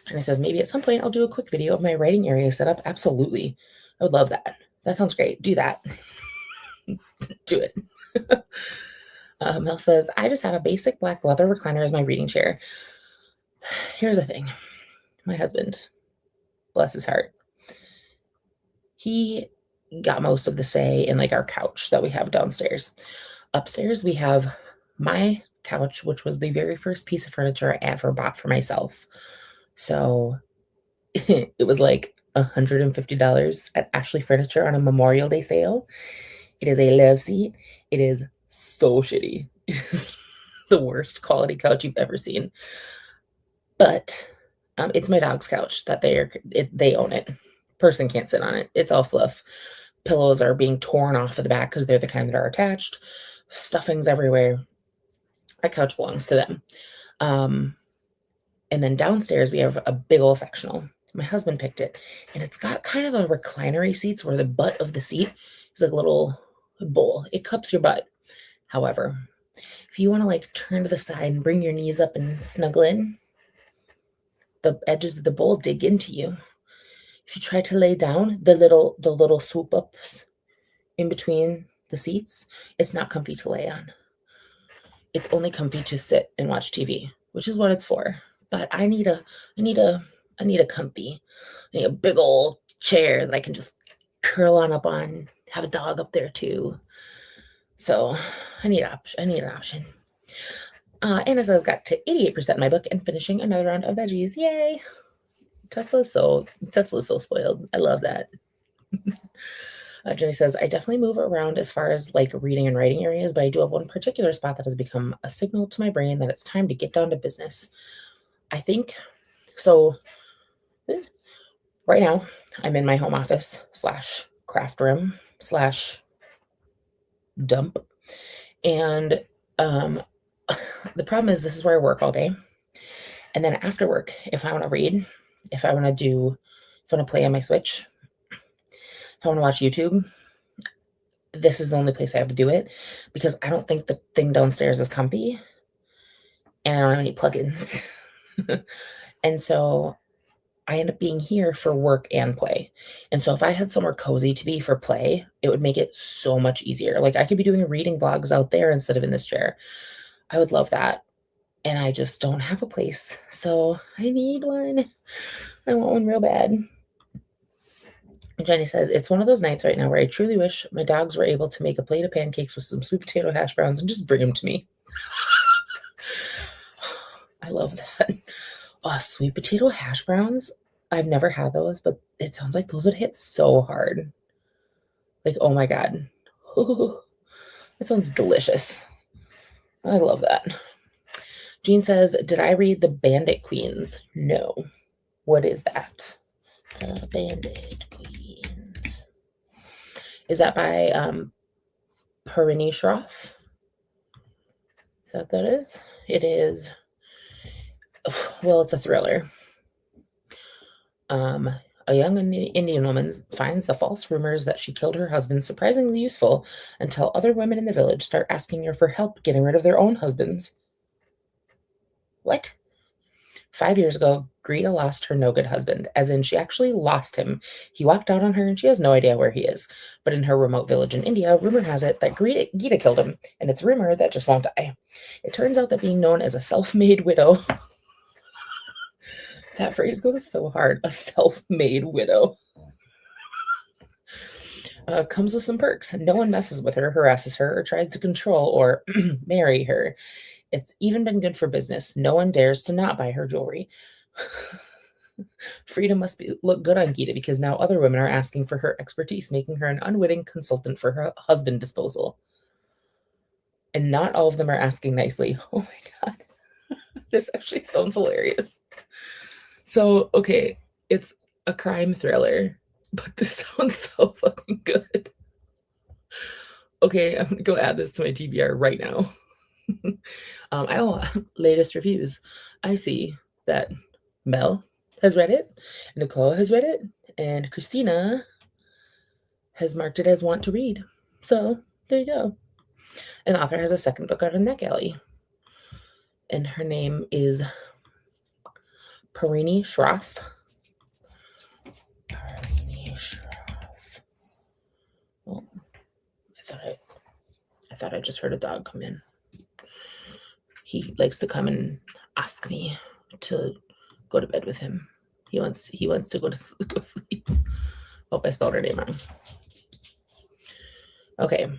Jenny says, maybe at some point I'll do a quick video of my writing area setup. Absolutely. I would love that. That sounds great. Do that. Do it. Mel says, I just have a basic black leather recliner as my reading chair. Here's the thing. My husband, bless his heart, he got most of the say in like our couch that we have downstairs. Upstairs, we have my couch, which was the very first piece of furniture I ever bought for myself. So it was like $150 at Ashley Furniture on a Memorial Day sale. It is a love seat. It is so shitty. It is the worst quality couch you've ever seen. But it's my dog's couch that they own it. Person can't sit on it. It's all fluff. Pillows are being torn off of the back because they're the kind that are attached. Stuffing's everywhere. That couch belongs to them. And then downstairs we have a big old sectional. My husband picked it, and it's got kind of a reclinery seats where the butt of the seat is like a little bowl. It cups your butt. However, if you want to like turn to the side and bring your knees up and snuggle in, the edges of the bowl dig into you. If you try to lay down, the little swoop ups in between the seats, it's not comfy to lay on. It's only comfy to sit and watch TV, which is what it's for. But I need a comfy. I need a big old chair that I can just curl on up on, have a dog up there too. So I need an option. Anna says got to 88% in my book and finishing another round of veggies. Yay! Tesla's so spoiled. I love that. Jenny says, I definitely move around as far as like reading and writing areas, but I do have one particular spot that has become a signal to my brain that it's time to get down to business. I think so. Right now, I'm in my home office / craft room / dump. And the problem is this is where I work all day. And then after work, if I want to read, if I want to play on my Switch, if I want to watch YouTube, this is the only place I have to do it because I don't think the thing downstairs is comfy and I don't have any plugins. And so I end up being here for work and play. And so if I had somewhere cozy to be for play, it would make it so much easier. Like I could be doing reading vlogs out there instead of in this chair. I would love that. And I just don't have a place. So I need one. I want one real bad. Jenny says, it's one of those nights right now where I truly wish my dogs were able to make a plate of pancakes with some sweet potato hash browns and just bring them to me. I love that. Oh, sweet potato hash browns. I've never had those, but it sounds like those would hit so hard. Like, oh my God. That sounds delicious. I love that. Jean says, did I read The Bandit Queens? No. What is that? The Bandit Queens. Is that by Perini Shroff? Is that what that is? It is. Well, it's a thriller. A young Indian woman finds the false rumors that she killed her husband surprisingly useful until other women in the village start asking her for help getting rid of their own husbands. What? 5 years ago, Greta lost her no-good husband, as in she actually lost him. He walked out on her and she has no idea where he is. But in her remote village in India, rumor has it that Gita killed him, and it's rumor that just won't die. It turns out that being known as a self-made widow... That phrase goes so hard. A self-made widow. Comes with some perks. No one messes with her, harasses her, or tries to control or marry her. It's even been good for business. No one dares to not buy her jewelry. Frida must look good on Gita because now other women are asking for her expertise, making her an unwitting consultant for her husband disposal. And not all of them are asking nicely. Oh my God. This actually sounds hilarious. So, okay, it's a crime thriller, but this sounds so fucking good. Okay, I'm gonna go add this to my TBR right now. Latest reviews. I see that Mel has read it, Nicole has read it, and Christina has marked it as want to read. So, there you go. And the author has a second book out on Neck Alley. And her name is Perini Shroff. Oh, I thought I just heard a dog come in. He likes to come and ask me to go to bed with him. He wants to go sleep. Hope I spelled her name wrong. Okay,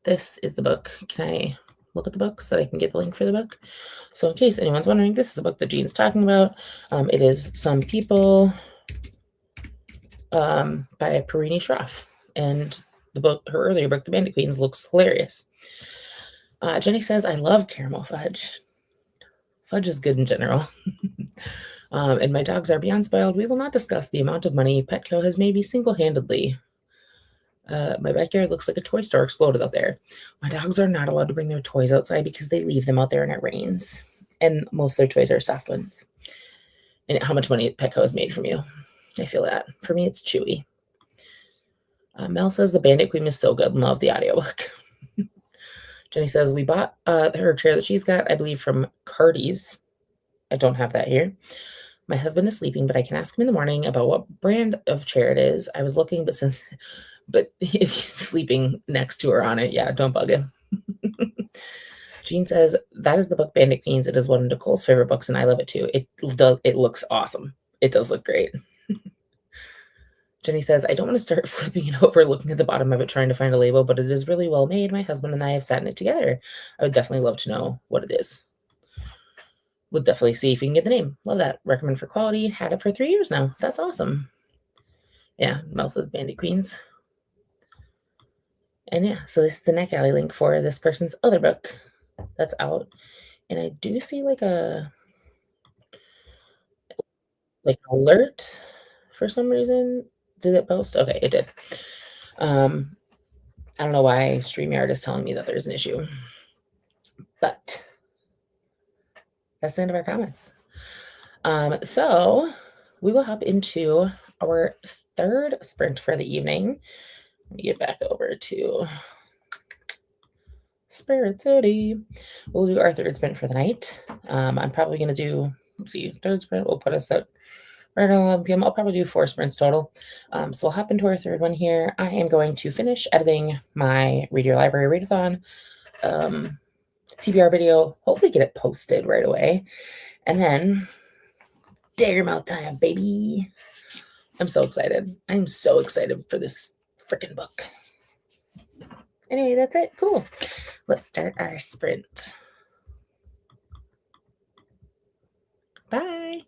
this is the book. Can I look at the book so that I can get the link for the book? So in case anyone's wondering, this is the book that Jean's talking about. It is Some People by Perini Schroff. And the book, her earlier book, The Bandit Queens, looks hilarious. Jenny says, I love caramel fudge. Fudge is good in general. And my dogs are beyond spoiled. We will not discuss the amount of money Petco has made me single-handedly. My backyard looks like a toy store exploded out there. My dogs are not allowed to bring their toys outside because they leave them out there and it rains. And most of their toys are soft ones. And how much money Petco has made from you. I feel that. For me, it's Chewy. Mel says the Bandit Queen is so good and love the audiobook. Jenny says we bought her chair that she's got, I believe, from Cardi's. I don't have that here. My husband is sleeping, but I can ask him in the morning about what brand of chair it is. I was looking, but if he's sleeping next to her on it, yeah, don't bug him. Jean says that is the book Bandit Queens. It is one of Nicole's favorite books, and I love it too. It looks awesome. It does look great. Jenny says, I don't want to start flipping it over, looking at the bottom of it, trying to find a label, but it is really well made. My husband and I have sat in it together. I would definitely love to know what it is. We'll definitely see if we can get the name. Love that. Recommend for quality. Had it for 3 years now. That's awesome. Yeah, Mel says Bandit Queens. And yeah, so this is the Neck Alley link for this person's other book that's out. And I do see like an alert for some reason. Did it post? Okay, it did. I don't know why StreamYard is telling me that there's an issue. But that's the end of our comments. So we will hop into our third sprint for the evening. Let me get back over to Spirit City. We'll do our third sprint for the night. I'm probably going to do, let's see, third sprint will put us at right around 11 p.m. I'll probably do 4 sprints total. So we'll hop into our third one here. I am going to finish editing my Read Your Library Readathon TBR video, hopefully get it posted right away. And then dagger mouth time, baby. I'm so excited. I'm so excited for this freaking book. Anyway, that's it. Cool. Let's start our sprint. Bye.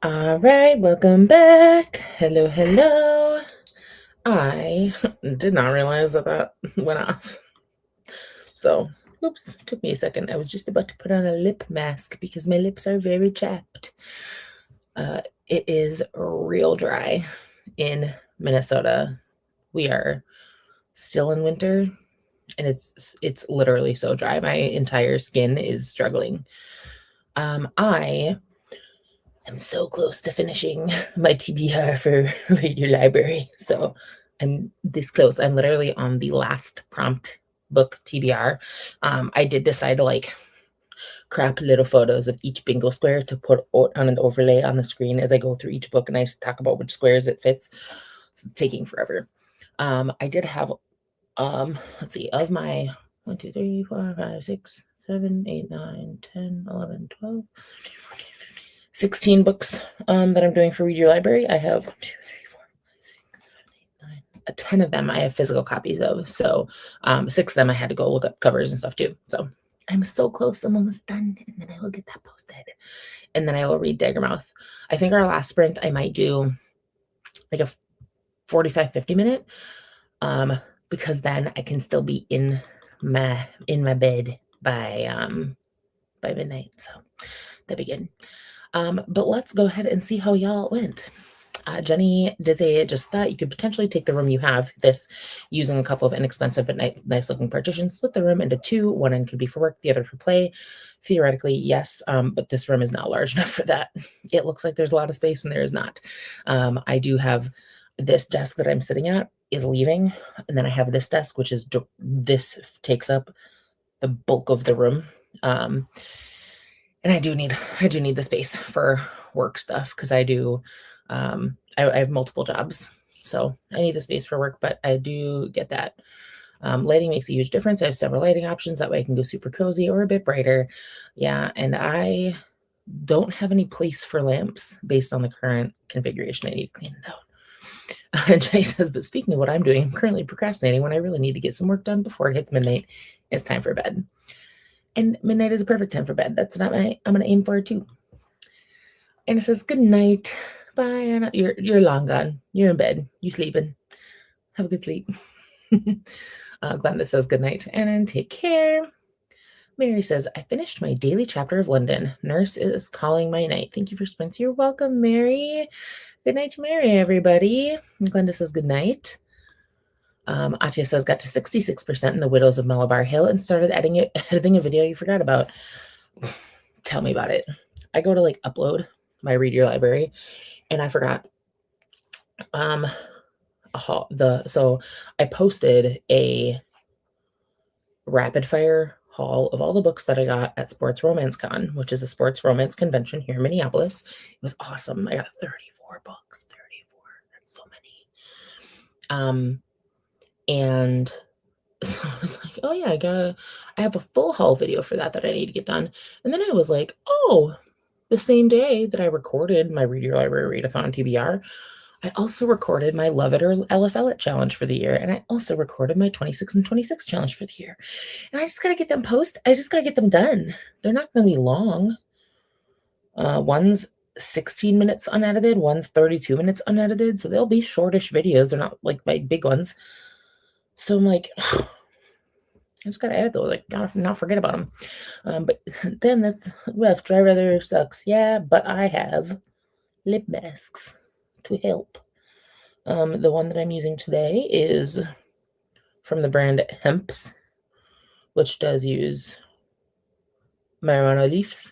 All right, welcome back. Hello, hello. I did not realize that went off. So, oops, took me a second. I was just about to put on a lip mask because my lips are very chapped. It is real dry in Minnesota. We are still in winter, and it's literally so dry. My entire skin is struggling. I am so close to finishing my TBR for Radio Library. So I'm this close. I'm literally on the last prompt book TBR. I did decide to like crap little photos of each bingo square to put on an overlay on the screen as I go through each book and I just talk about which squares it fits. So it's taking forever. I did have, let's see, of my 1, 2, 3, 4, 5, 6, 7, 8, 9, 10, 11, 12, 16 books that I'm doing for Read Your Library. I have 1, 2, 3, 4, 5, 6, 7, 8, 9, 10 of them I have physical copies of. So 6 of them I had to go look up covers and stuff too. So I'm so close. I'm almost done. And then I will get that posted. And then I will read Daggermouth. I think our last sprint I might do like a 45, 50 minute. Because then I can still be in my bed by midnight. So that'd be good. But let's go ahead and see how y'all went. Jenny did say just that you could potentially take the room you have this using a couple of inexpensive but nice looking partitions, split the room into 2. One end could be for work, the other for play. Theoretically, yes, but this room is not large enough for that. It looks like there's a lot of space and there is not. I do have this desk that I'm sitting at is leaving, and then I have this desk, which is this takes up the bulk of the room. And I do need the space for work stuff because I do I have multiple jobs, so I need the space for work, but I do get that. Lighting makes a huge difference. I have several lighting options. That way I can go super cozy or a bit brighter. Yeah, and I don't have any place for lamps based on the current configuration. I need to clean it out. And Jenny says, but speaking of what I'm doing, I'm currently procrastinating when I really need to get some work done before it hits midnight. It's time for bed. And midnight is a perfect time for bed. That's not what I'm going to aim for too. And it says, good night. Bye, Anna. You're long gone. You're in bed. You sleeping. Have a good sleep. Glenda says, good night, Anna, and take care. Mary says, I finished my daily chapter of London. Nurse is calling my night. Thank you for Spence. You're welcome, Mary. Good night to Mary, everybody. And Glenda says, good night. Atya says, got to 66% in the Widows of Malabar Hill and started editing a video you forgot about. Tell me about it. I go to like upload my Read Your Library and I forgot so I posted a rapid fire haul of all the books that I got at Sports Romance Con, which is a sports romance convention here in Minneapolis. It was awesome. I got 34 books. 34. That's so many. And so I was like, oh yeah, I have a full haul video for that I need to get done. And then I was like, oh, the same day that I recorded my Read Your Library Readathon TBR, I also recorded my Love It or LFL It challenge for the year. And I also recorded my 26 and 26 challenge for the year. And I just got to get them I just got to get them done. They're not going to be long. One's 16 minutes unedited. One's 32 minutes unedited. So they'll be shortish videos. They're not like my big ones. So I'm like, I just got to edit those. Like, gotta not forget about them. But then that's rough. Dry weather sucks. Yeah, but I have lip masks to help. The one that I'm using today is from the brand Hemp's, which does use marijuana leaves.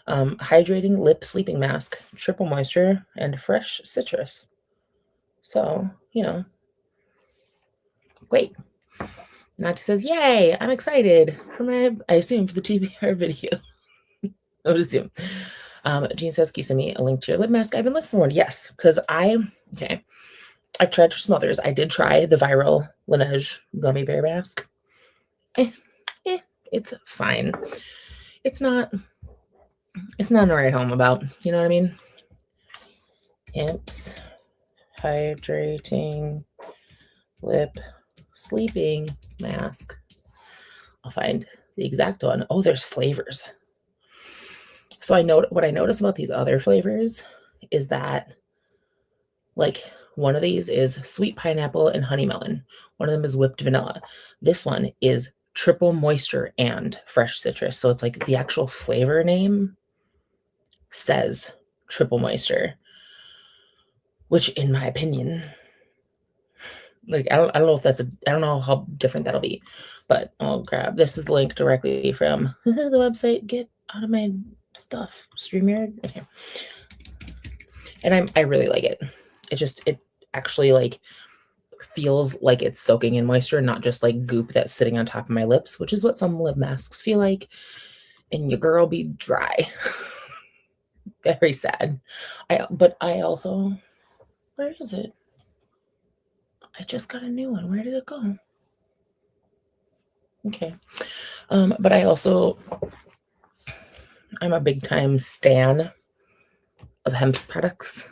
Hydrating lip sleeping mask, triple moisture, and fresh citrus. So, great. Nati says, yay, I'm excited for I assume for the TBR video. I would assume. Jean says, can you send me a link to your lip mask? I've been looking for one. Yes, because I've tried some others. I did try the viral Laneige gummy bear mask. It's fine. It's not to write home about. You know what I mean? It's hydrating lip sleeping mask. I'll find the exact one. Oh, there's flavors. So what I notice about these other flavors is that like one of these is sweet pineapple and honey melon. One of them is whipped vanilla. This one is triple moisture and fresh citrus. So it's like the actual flavor name says triple moisture, which in my opinion, like I don't know if that's I don't know how different that'll be, but I'll grab this is the link directly from the website. Get out of my stuff. StreamYard. Okay. And I really like it. It actually like feels like it's soaking in moisture, not just like goop that's sitting on top of my lips, which is what some lip masks feel like. And your girl be dry. Very sad. I also, where is it? I just got a new one. Where did it go? Okay. But I'm a big time stan of hemp products.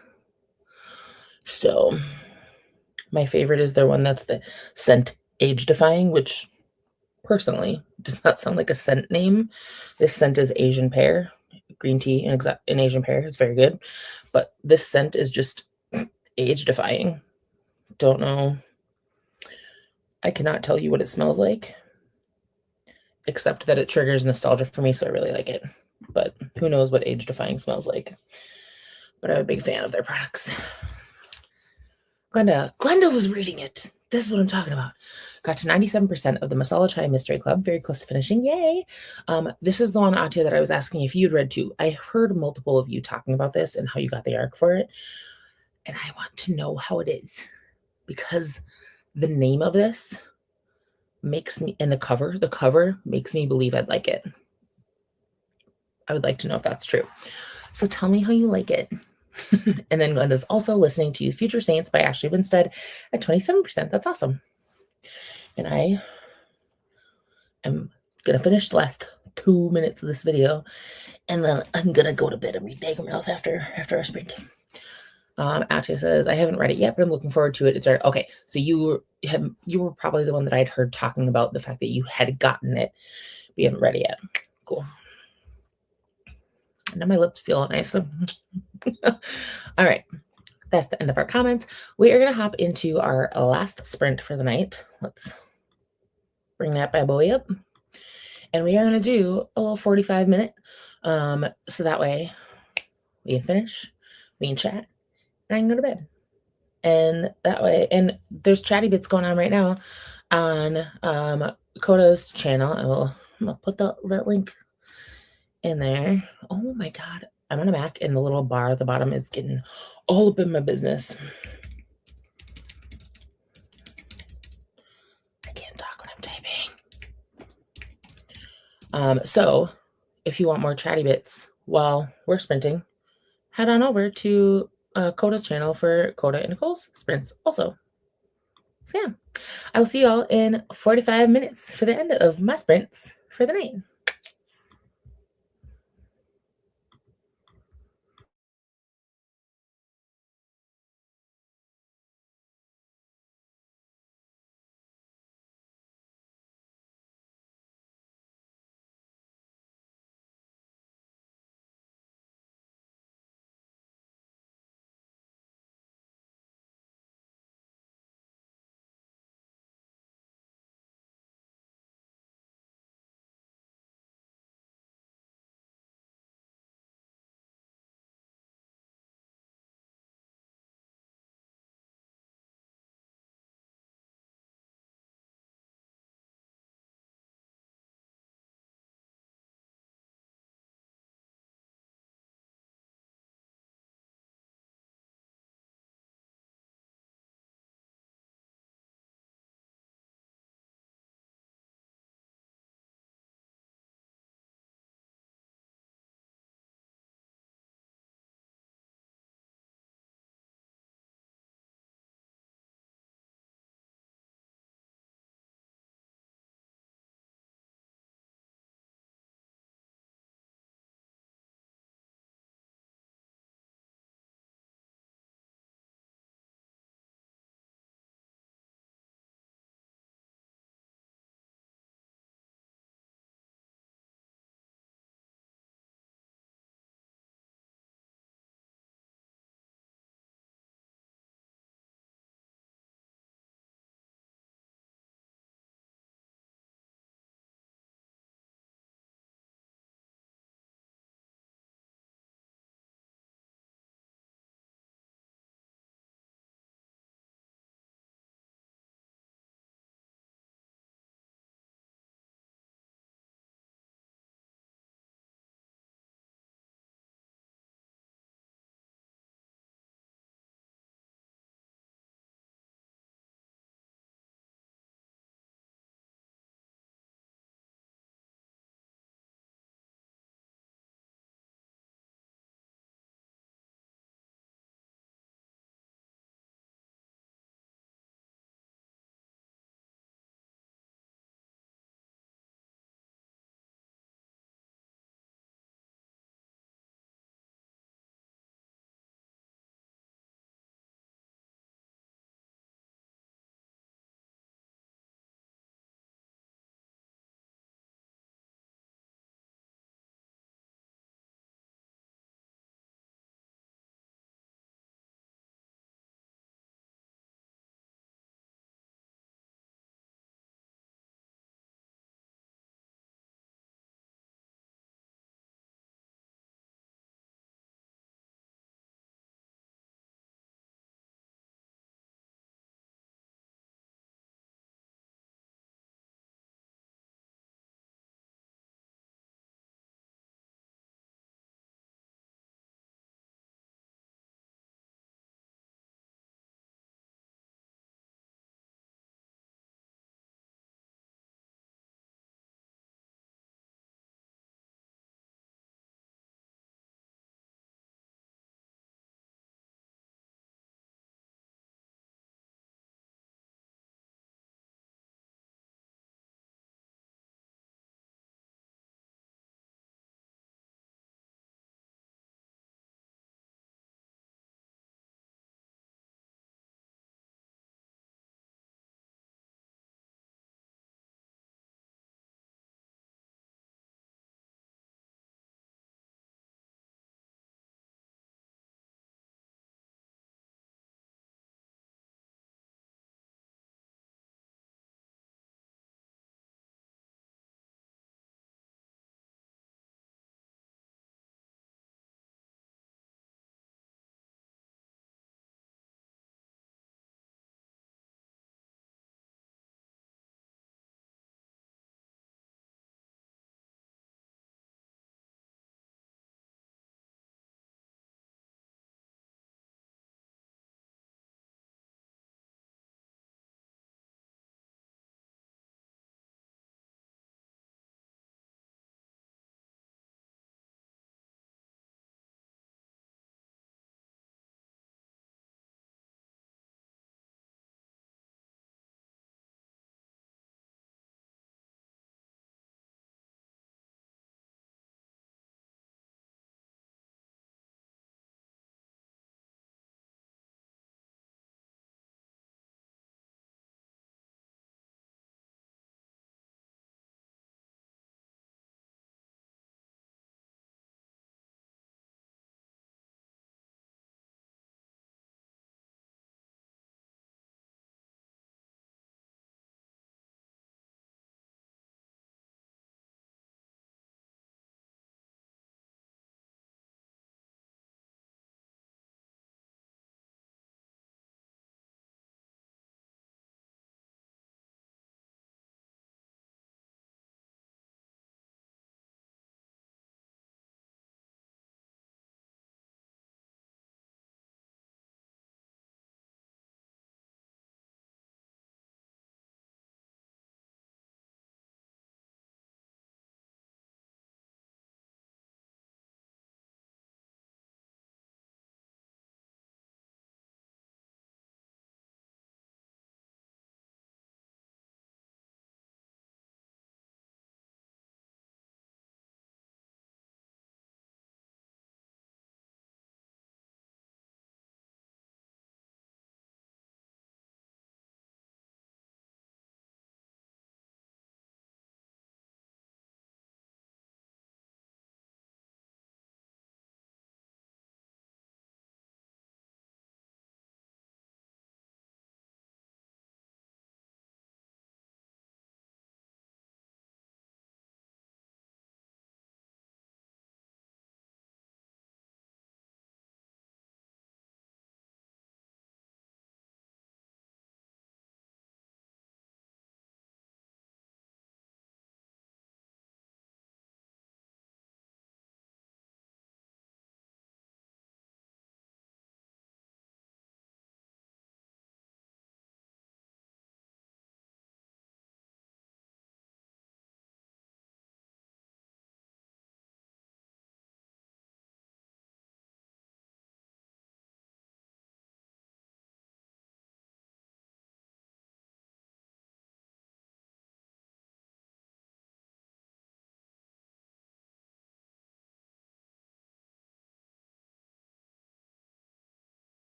So my favorite is their one that's the scent age defying, which personally does not sound like a scent name. This scent is Asian pear, green tea and Asian pear. It's very good. But this scent is just age defying. Don't know. I cannot tell you what it smells like, except that it triggers nostalgia for me, so I really like it. But who knows what age defying smells like. But I'm a big fan of their products. Glenda was reading it. This is what I'm talking about. Got to 97% of the Masala Chai Mystery Club. Very close to finishing. Yay. This is the one, Atya, that I was asking if you'd read too. I heard multiple of you talking about this and how you got the arc for it. And I want to know how it is. Because the name of this makes me, and the cover makes me believe I'd like it. I would like to know if that's true. So tell me how you like it. And then Glenda's also listening to Future Saints by Ashley Winstead at 27%. That's awesome. And I am going to finish the last 2 minutes of this video, and then I'm going to go to bed and read Dagamouth after our sprint. Atya says, I haven't read it yet, but I'm looking forward to it. It's very, okay. So you were probably the one that I'd heard talking about the fact that you had gotten it, but you haven't read it yet. Cool. And now my lips feel nice. All right. That's the end of our comments. We are going to hop into our last sprint for the night. Let's bring that bad boy up. And we are going to do a little 45-minute. So that way we can finish, we can chat, and I can go to bed. And that way, and there's chatty bits going on right now on Coda's channel. I'm going to put that link in there. Oh my God. I'm on a Mac, and the little bar at the bottom is getting all up in my business. I can't talk when I'm typing. So if you want more chatty bits while we're sprinting, head on over to Coda's channel for Coda and Nicole's sprints also. So yeah, I will see you all in 45 minutes for the end of my sprints for the night.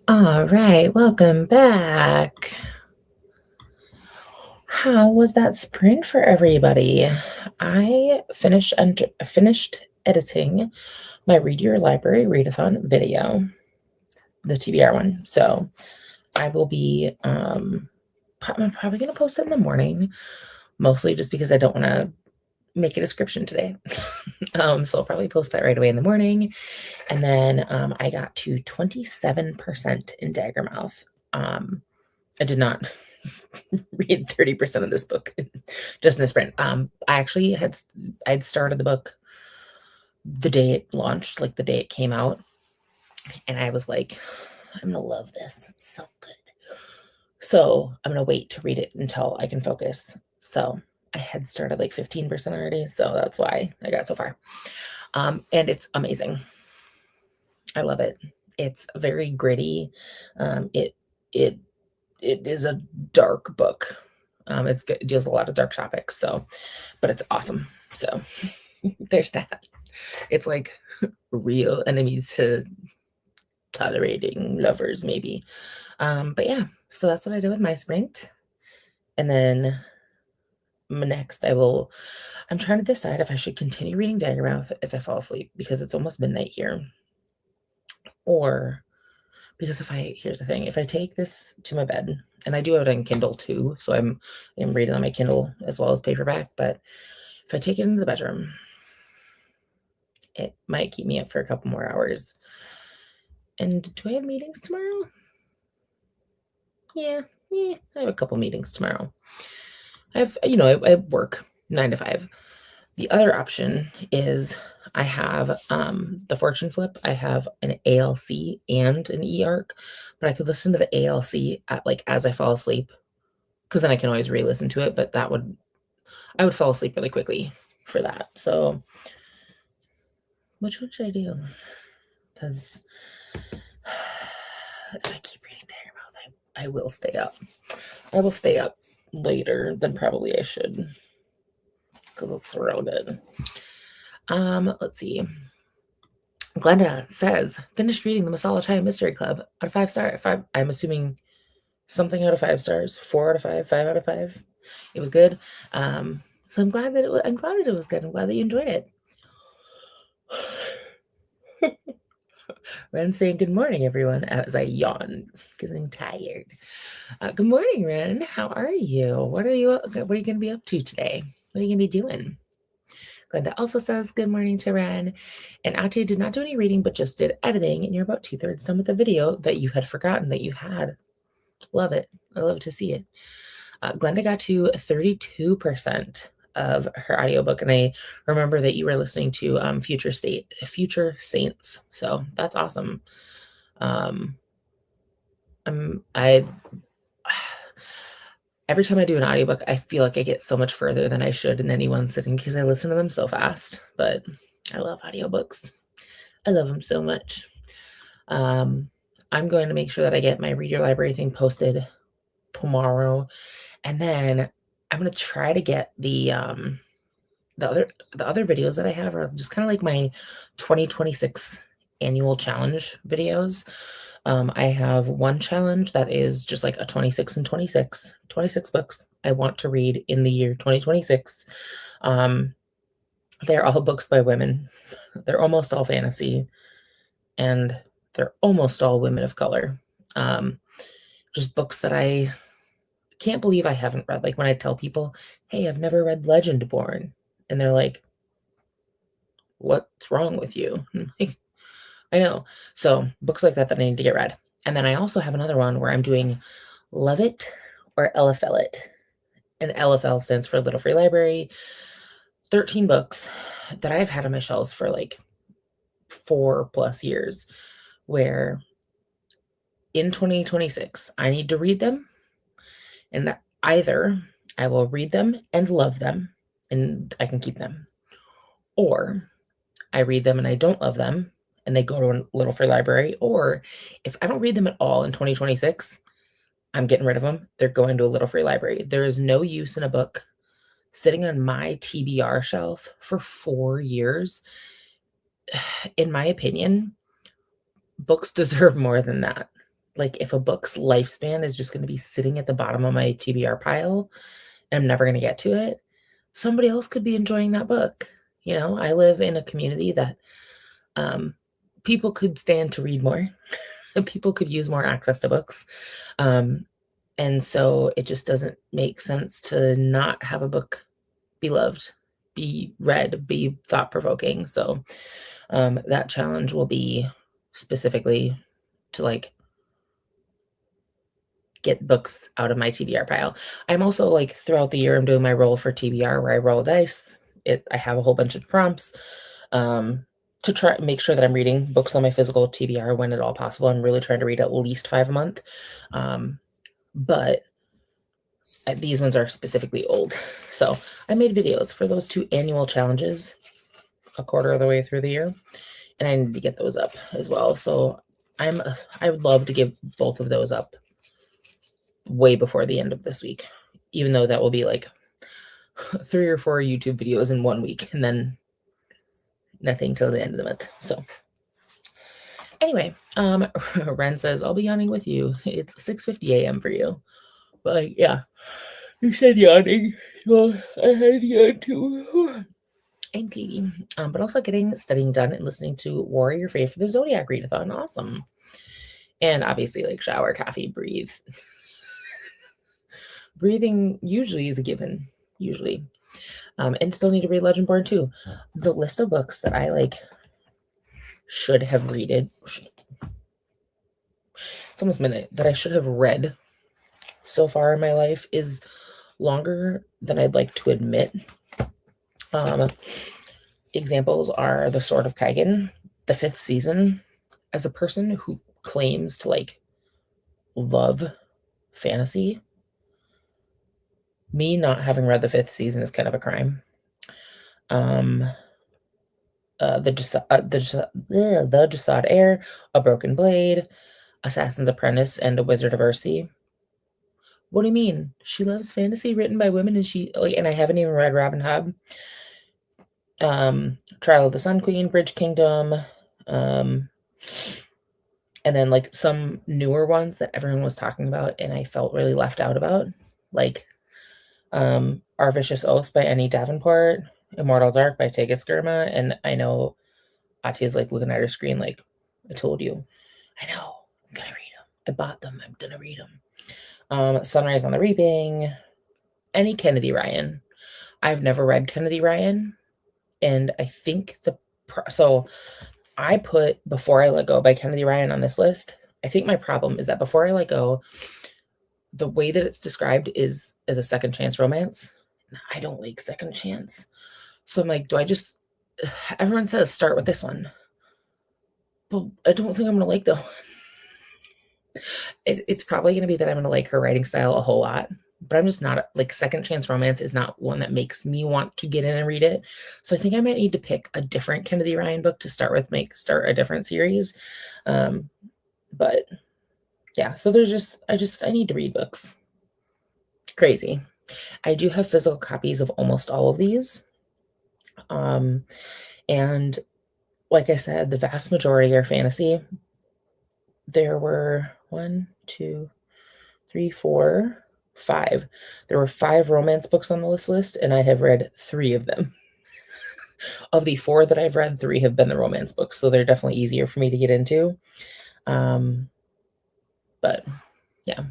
All right, welcome back. How was that sprint for everybody? I finished editing my Read Your Library Readathon video, the TBR one. So I will be I'm probably gonna post it in the morning, mostly just because I don't want to make a description today. So I'll probably post that right away in the morning. And then I got to 27% in Daggermouth. I did not read 30% of this book just in the sprint. I actually I'd started the book the day it launched, like the day it came out, and I was like, I'm gonna love this. It's so good. So I'm gonna wait to read it until I can focus. So I had started like 15% already, so that's why I got so far. And it's amazing. I love it. It's very gritty. It it it is a dark book. It deals with a lot of dark topics, so but it's awesome. So there's that. It's like real enemies to tolerating lovers, maybe. But yeah, so that's what I did with my sprint. And then next I'm trying to decide if I should continue reading Daggermouth as I fall asleep because it's almost midnight here. Or because here's the thing, if I take this to my bed, and I do have it on Kindle too, so I'm reading on my Kindle as well as paperback, but if I take it into the bedroom, it might keep me up for a couple more hours. And do I have meetings tomorrow? Yeah, I have a couple meetings tomorrow. I work 9 to 5. The other option is I have the fortune flip. I have an ALC and an e-arc, but I could listen to the ALC as I fall asleep, because then I can always re-listen to it, but I would fall asleep really quickly for that. So which one should I do? Because if I keep reading Daggermouth, I will stay up. I will stay up later than probably I should, because it's real good. Let's see. Glenda says, finished reading the Masala Chai Mystery Club out of 5 stars. I'm assuming something out of 5 stars, 4 out of 5, 5 out of 5. It was good. So I'm glad that it was good. I'm glad that you enjoyed it. Ren saying good morning, everyone, as I yawn because I'm tired. Good morning, Ren. How are you? What are you going to be up to today? What are you going to be doing? Glenda also says good morning to Ren. And Ate did not do any reading, but just did editing. And you're about 2/3 done with the video that you had forgotten that you had. Love it. I love to see it. Glenda got to 32% of her audiobook, and I remember that you were listening to Future Saints. So that's awesome. I every time I do an audiobook, I feel like I get so much further than I should in any one sitting because I listen to them so fast. But I love audiobooks. I love them so much. I'm going to make sure that I get my Read Your Library thing posted tomorrow, and then I'm going to try to get the other videos that I have are just kind of like my 2026 annual challenge videos. I have one challenge that is just like a 26 books I want to read in the year 2026. They're all books by women. They're almost all fantasy, and they're almost all women of color. Just books that I can't believe I haven't read. Like when I tell people, hey, I've never read Legendborn, and they're like, what's wrong with you? Like, I know. So books like that I need to get read. And then I also have another one where I'm doing Love It or LFL It. And LFL stands for Little Free Library. 13 books that I've had on my shelves for like 4+ years, where in 2026, I need to read them. And either I will read them and love them and I can keep them, or I read them and I don't love them and they go to a Little Free Library, or if I don't read them at all in 2026, I'm getting rid of them. They're going to a Little Free Library. There is no use in a book sitting on my TBR shelf for 4 years. In my opinion, books deserve more than that. like if a book's lifespan is just going to be sitting at the bottom of my TBR pile and I'm never going to get to it, somebody else could be enjoying that book. I live in a community that um, people could stand to read more. People could use more access to books. Um, and so it just doesn't make sense to not have a book be loved, be read, be thought provoking. So that challenge will be specifically to like get books out of my TBR pile. I'm also like throughout the year, I'm doing my roll for TBR where I roll a dice. I have a whole bunch of prompts to try make sure that I'm reading books on my physical TBR when at all possible. I'm really trying to read at least 5 a month. But these ones are specifically old. So I made videos for those 2 annual challenges a quarter of the way through the year, and I need to get those up as well. So I would love to give both of those up way before the end of this week, even though that will be like 3 or 4 YouTube videos in 1 week and then nothing till the end of the month. So anyway, Ren says, I'll be yawning with you. It's 6:50 a.m. for you. But yeah, you said yawning. Well, I had yawned too. And Katie. But also getting studying done and listening to Warrior Faith for the Zodiac readathon. Awesome. And obviously like shower, coffee, breathe. Breathing usually is a given. Usually. And still need to read Legendborn too. The list of books that I like should have read it. It's almost midnight that I should have read so far in my life is longer than I'd like to admit. Examples are The Sword of Kaigen, the 5th season. As a person who claims to like love fantasy, me not having read the 5th season is kind of a crime. The Jasad Heir, A Broken Blade, Assassin's Apprentice, and A Wizard of Earthsea. What do you mean? She loves fantasy written by women, and and I haven't even read Robin Hobb. Trial of the Sun Queen, Bridge Kingdom, and then like some newer ones that everyone was talking about and I felt really left out about, like Our Vicious Oaths by Annie Davenport, Immortal Dark by Tega Skirma, and I know Atia's like looking at her screen like, I told you. I know. I'm gonna read them. I bought them. I'm gonna read them. Sunrise on the Reaping, any Kennedy Ryan. I've never read Kennedy Ryan, and I think so I put Before I Let Go by Kennedy Ryan on this list. I think my problem is that Before I Let Go, the way that it's described is as a second chance romance. I don't like second chance. So I'm like, everyone says start with this one, but I don't think I'm going to like that one. It's probably going to be that I'm going to like her writing style a whole lot, but I'm just not like second chance romance is not one that makes me want to get in and read it. So I think I might need to pick a different Kennedy Ryan book to start with, start a different series. But yeah, so I need to read books. Crazy. I do have physical copies of almost all of these. And like I said, the vast majority are fantasy. There were 1, 2, 3, 4, 5. There were 5 romance books on this list, and I have read 3 of them. Of the 4 that I've read, 3 have been the romance books, so they're definitely easier for me to get into. But yeah.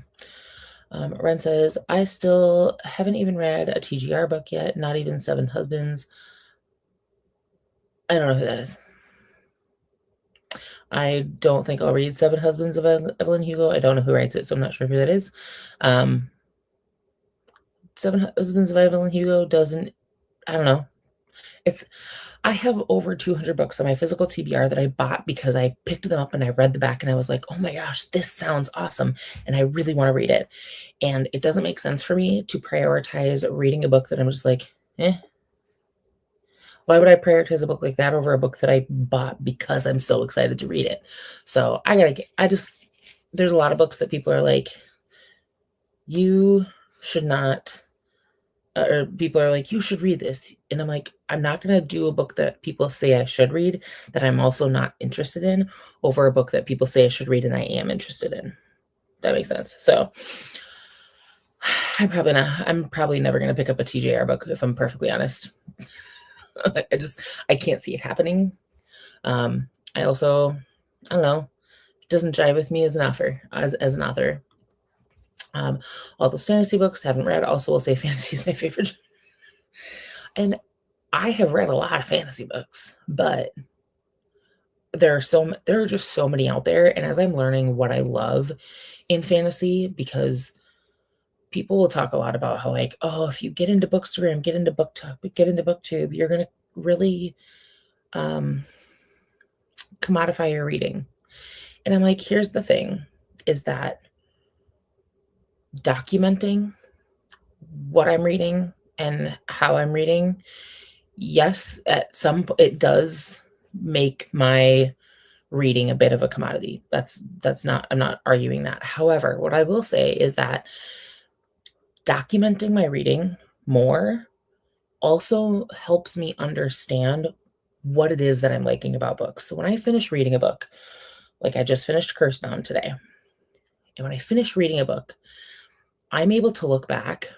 Ren says, I still haven't even read a TGR book yet, not even 7 Husbands. I don't know who that is. I don't think I'll read 7 Husbands of Evelyn Hugo. I don't know who writes it, so I'm not sure who that is. 7 Husbands of Evelyn Hugo I don't know. I have over 200 books on my physical TBR that I bought because I picked them up and I read the back and I was like, oh my gosh, this sounds awesome. And I really want to read it. And it doesn't make sense for me to prioritize reading a book that I'm just like, Why would I prioritize a book like that over a book that I bought because I'm so excited to read it? So there's a lot of books that people are like, you should not, or people are like, you should read this. And I'm like, I'm not going to do a book that people say I should read that I'm also not interested in over a book that people say I should read and I am interested in. That makes sense. So I'm probably never gonna pick up a TJR book if I'm perfectly honest. I can't see it happening. I also, I don't know, doesn't jive with me as an author. As an author, um, all those fantasy books haven't read. Also, will say fantasy is my favorite, and I have read a lot of fantasy books, but there are just so many out there. And as I'm learning what I love in fantasy, because people will talk a lot about how like, oh, if you get into Bookstagram, get into BookTok, get into BookTube, you're gonna really um, commodify your reading. And I'm like, here's the thing, is that documenting what I'm reading and how I'm reading, yes, it does make my reading a bit of a commodity. That's not I'm not arguing that. However, what I will say is that documenting my reading more also helps me understand what it is that I'm liking about books. So when I finish reading a book, like I just finished Cursebound today, and when I finish reading a book, I'm able to look back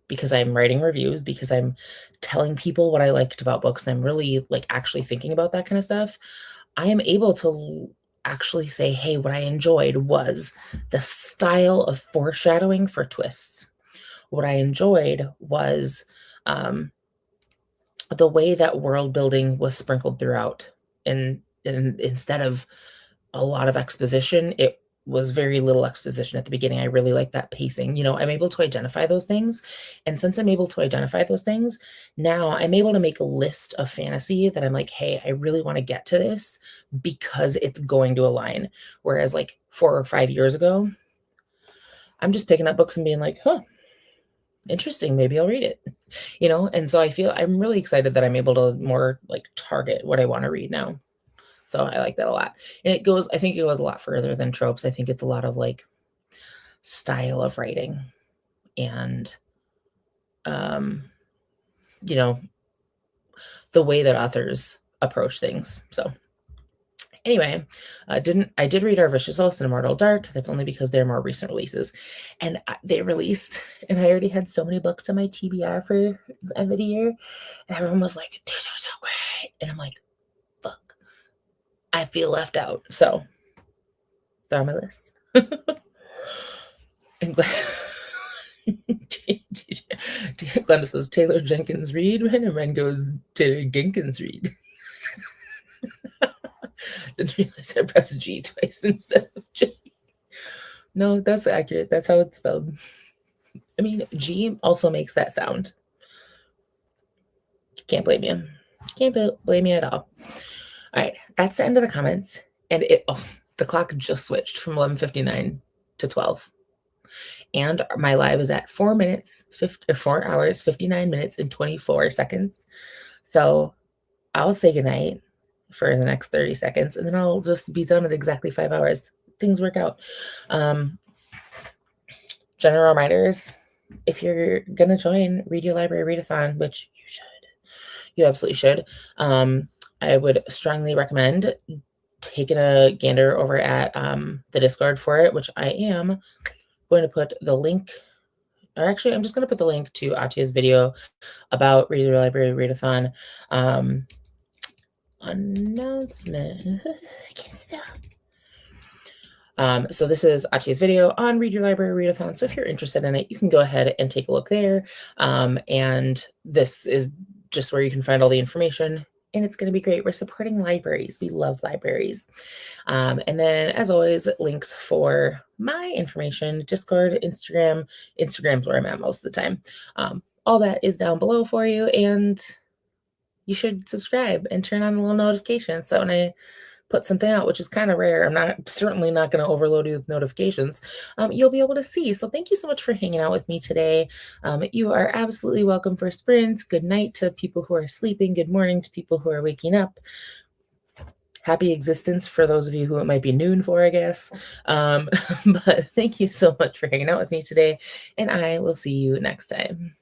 because I'm writing reviews, because I'm telling people what I liked about books, and I'm really like actually thinking about that kind of stuff. I am able to actually say, hey, what I enjoyed was the style of foreshadowing for twists. What I enjoyed was um, the way that world building was sprinkled throughout. And instead of a lot of exposition, it was very little exposition at the beginning. I really like that pacing. I'm able to identify those things. And since I'm able to identify those things, now I'm able to make a list of fantasy that I'm like, hey, I really want to get to this because it's going to align. Whereas like 4 or 5 years ago, I'm just picking up books and being like, huh, interesting. Maybe I'll read it. And so I feel I'm really excited that I'm able to more like target what I want to read now. So I like that a lot. And I think it goes a lot further than tropes. I think it's a lot of like style of writing and, um, you know, the way that authors approach things. So anyway, I did read Our Vicious Host and Immortal Dark. That's only because they're more recent releases. And they released, and I already had so many books on my TBR for the end of the year. And everyone was like, these are so great. And I'm like, fuck, I feel left out. So they're on my list. And Glenda says Taylor Jenkins Reid, and Ren goes Taylor Jenkins Reid. Didn't realize I pressed G twice instead of J. No, that's accurate. That's how it's spelled. I mean, G also makes that sound. Can't blame you. Can't blame you at all. All right, that's the end of the comments. And the clock just switched from 11:59 to 12. And my live is at 4 hours, 59 minutes, and 24 seconds. So I'll say goodnight for the next 30 seconds, and then I'll just be done at exactly 5 hours. Things work out. General reminders, if you're going to join Read Your Library Readathon, which you absolutely should, I would strongly recommend taking a gander over at the Discord for it, which I am going to put the link, or actually, I'm just going to put the link to Atia's video about Read Your Library Readathon announcement. I can't spell. So this is Atia's video on Read Your Library Readathon. So if you're interested in it, you can go ahead and take a look there. And this is just where you can find all the information. And it's going to be great. We're supporting libraries. We love libraries. And then, as always, links for my information, Discord, Instagram. Instagram's where I'm at most of the time. All that is down below for you. And you should subscribe and turn on the little notifications. So when I put something out, which is kind of rare, I'm certainly not going to overload you with notifications, you'll be able to see. So thank you so much for hanging out with me today. You are absolutely welcome for sprints. Good night to people who are sleeping. Good morning to people who are waking up. Happy existence for those of you who it might be noon for, I guess. But thank you so much for hanging out with me today, and I will see you next time.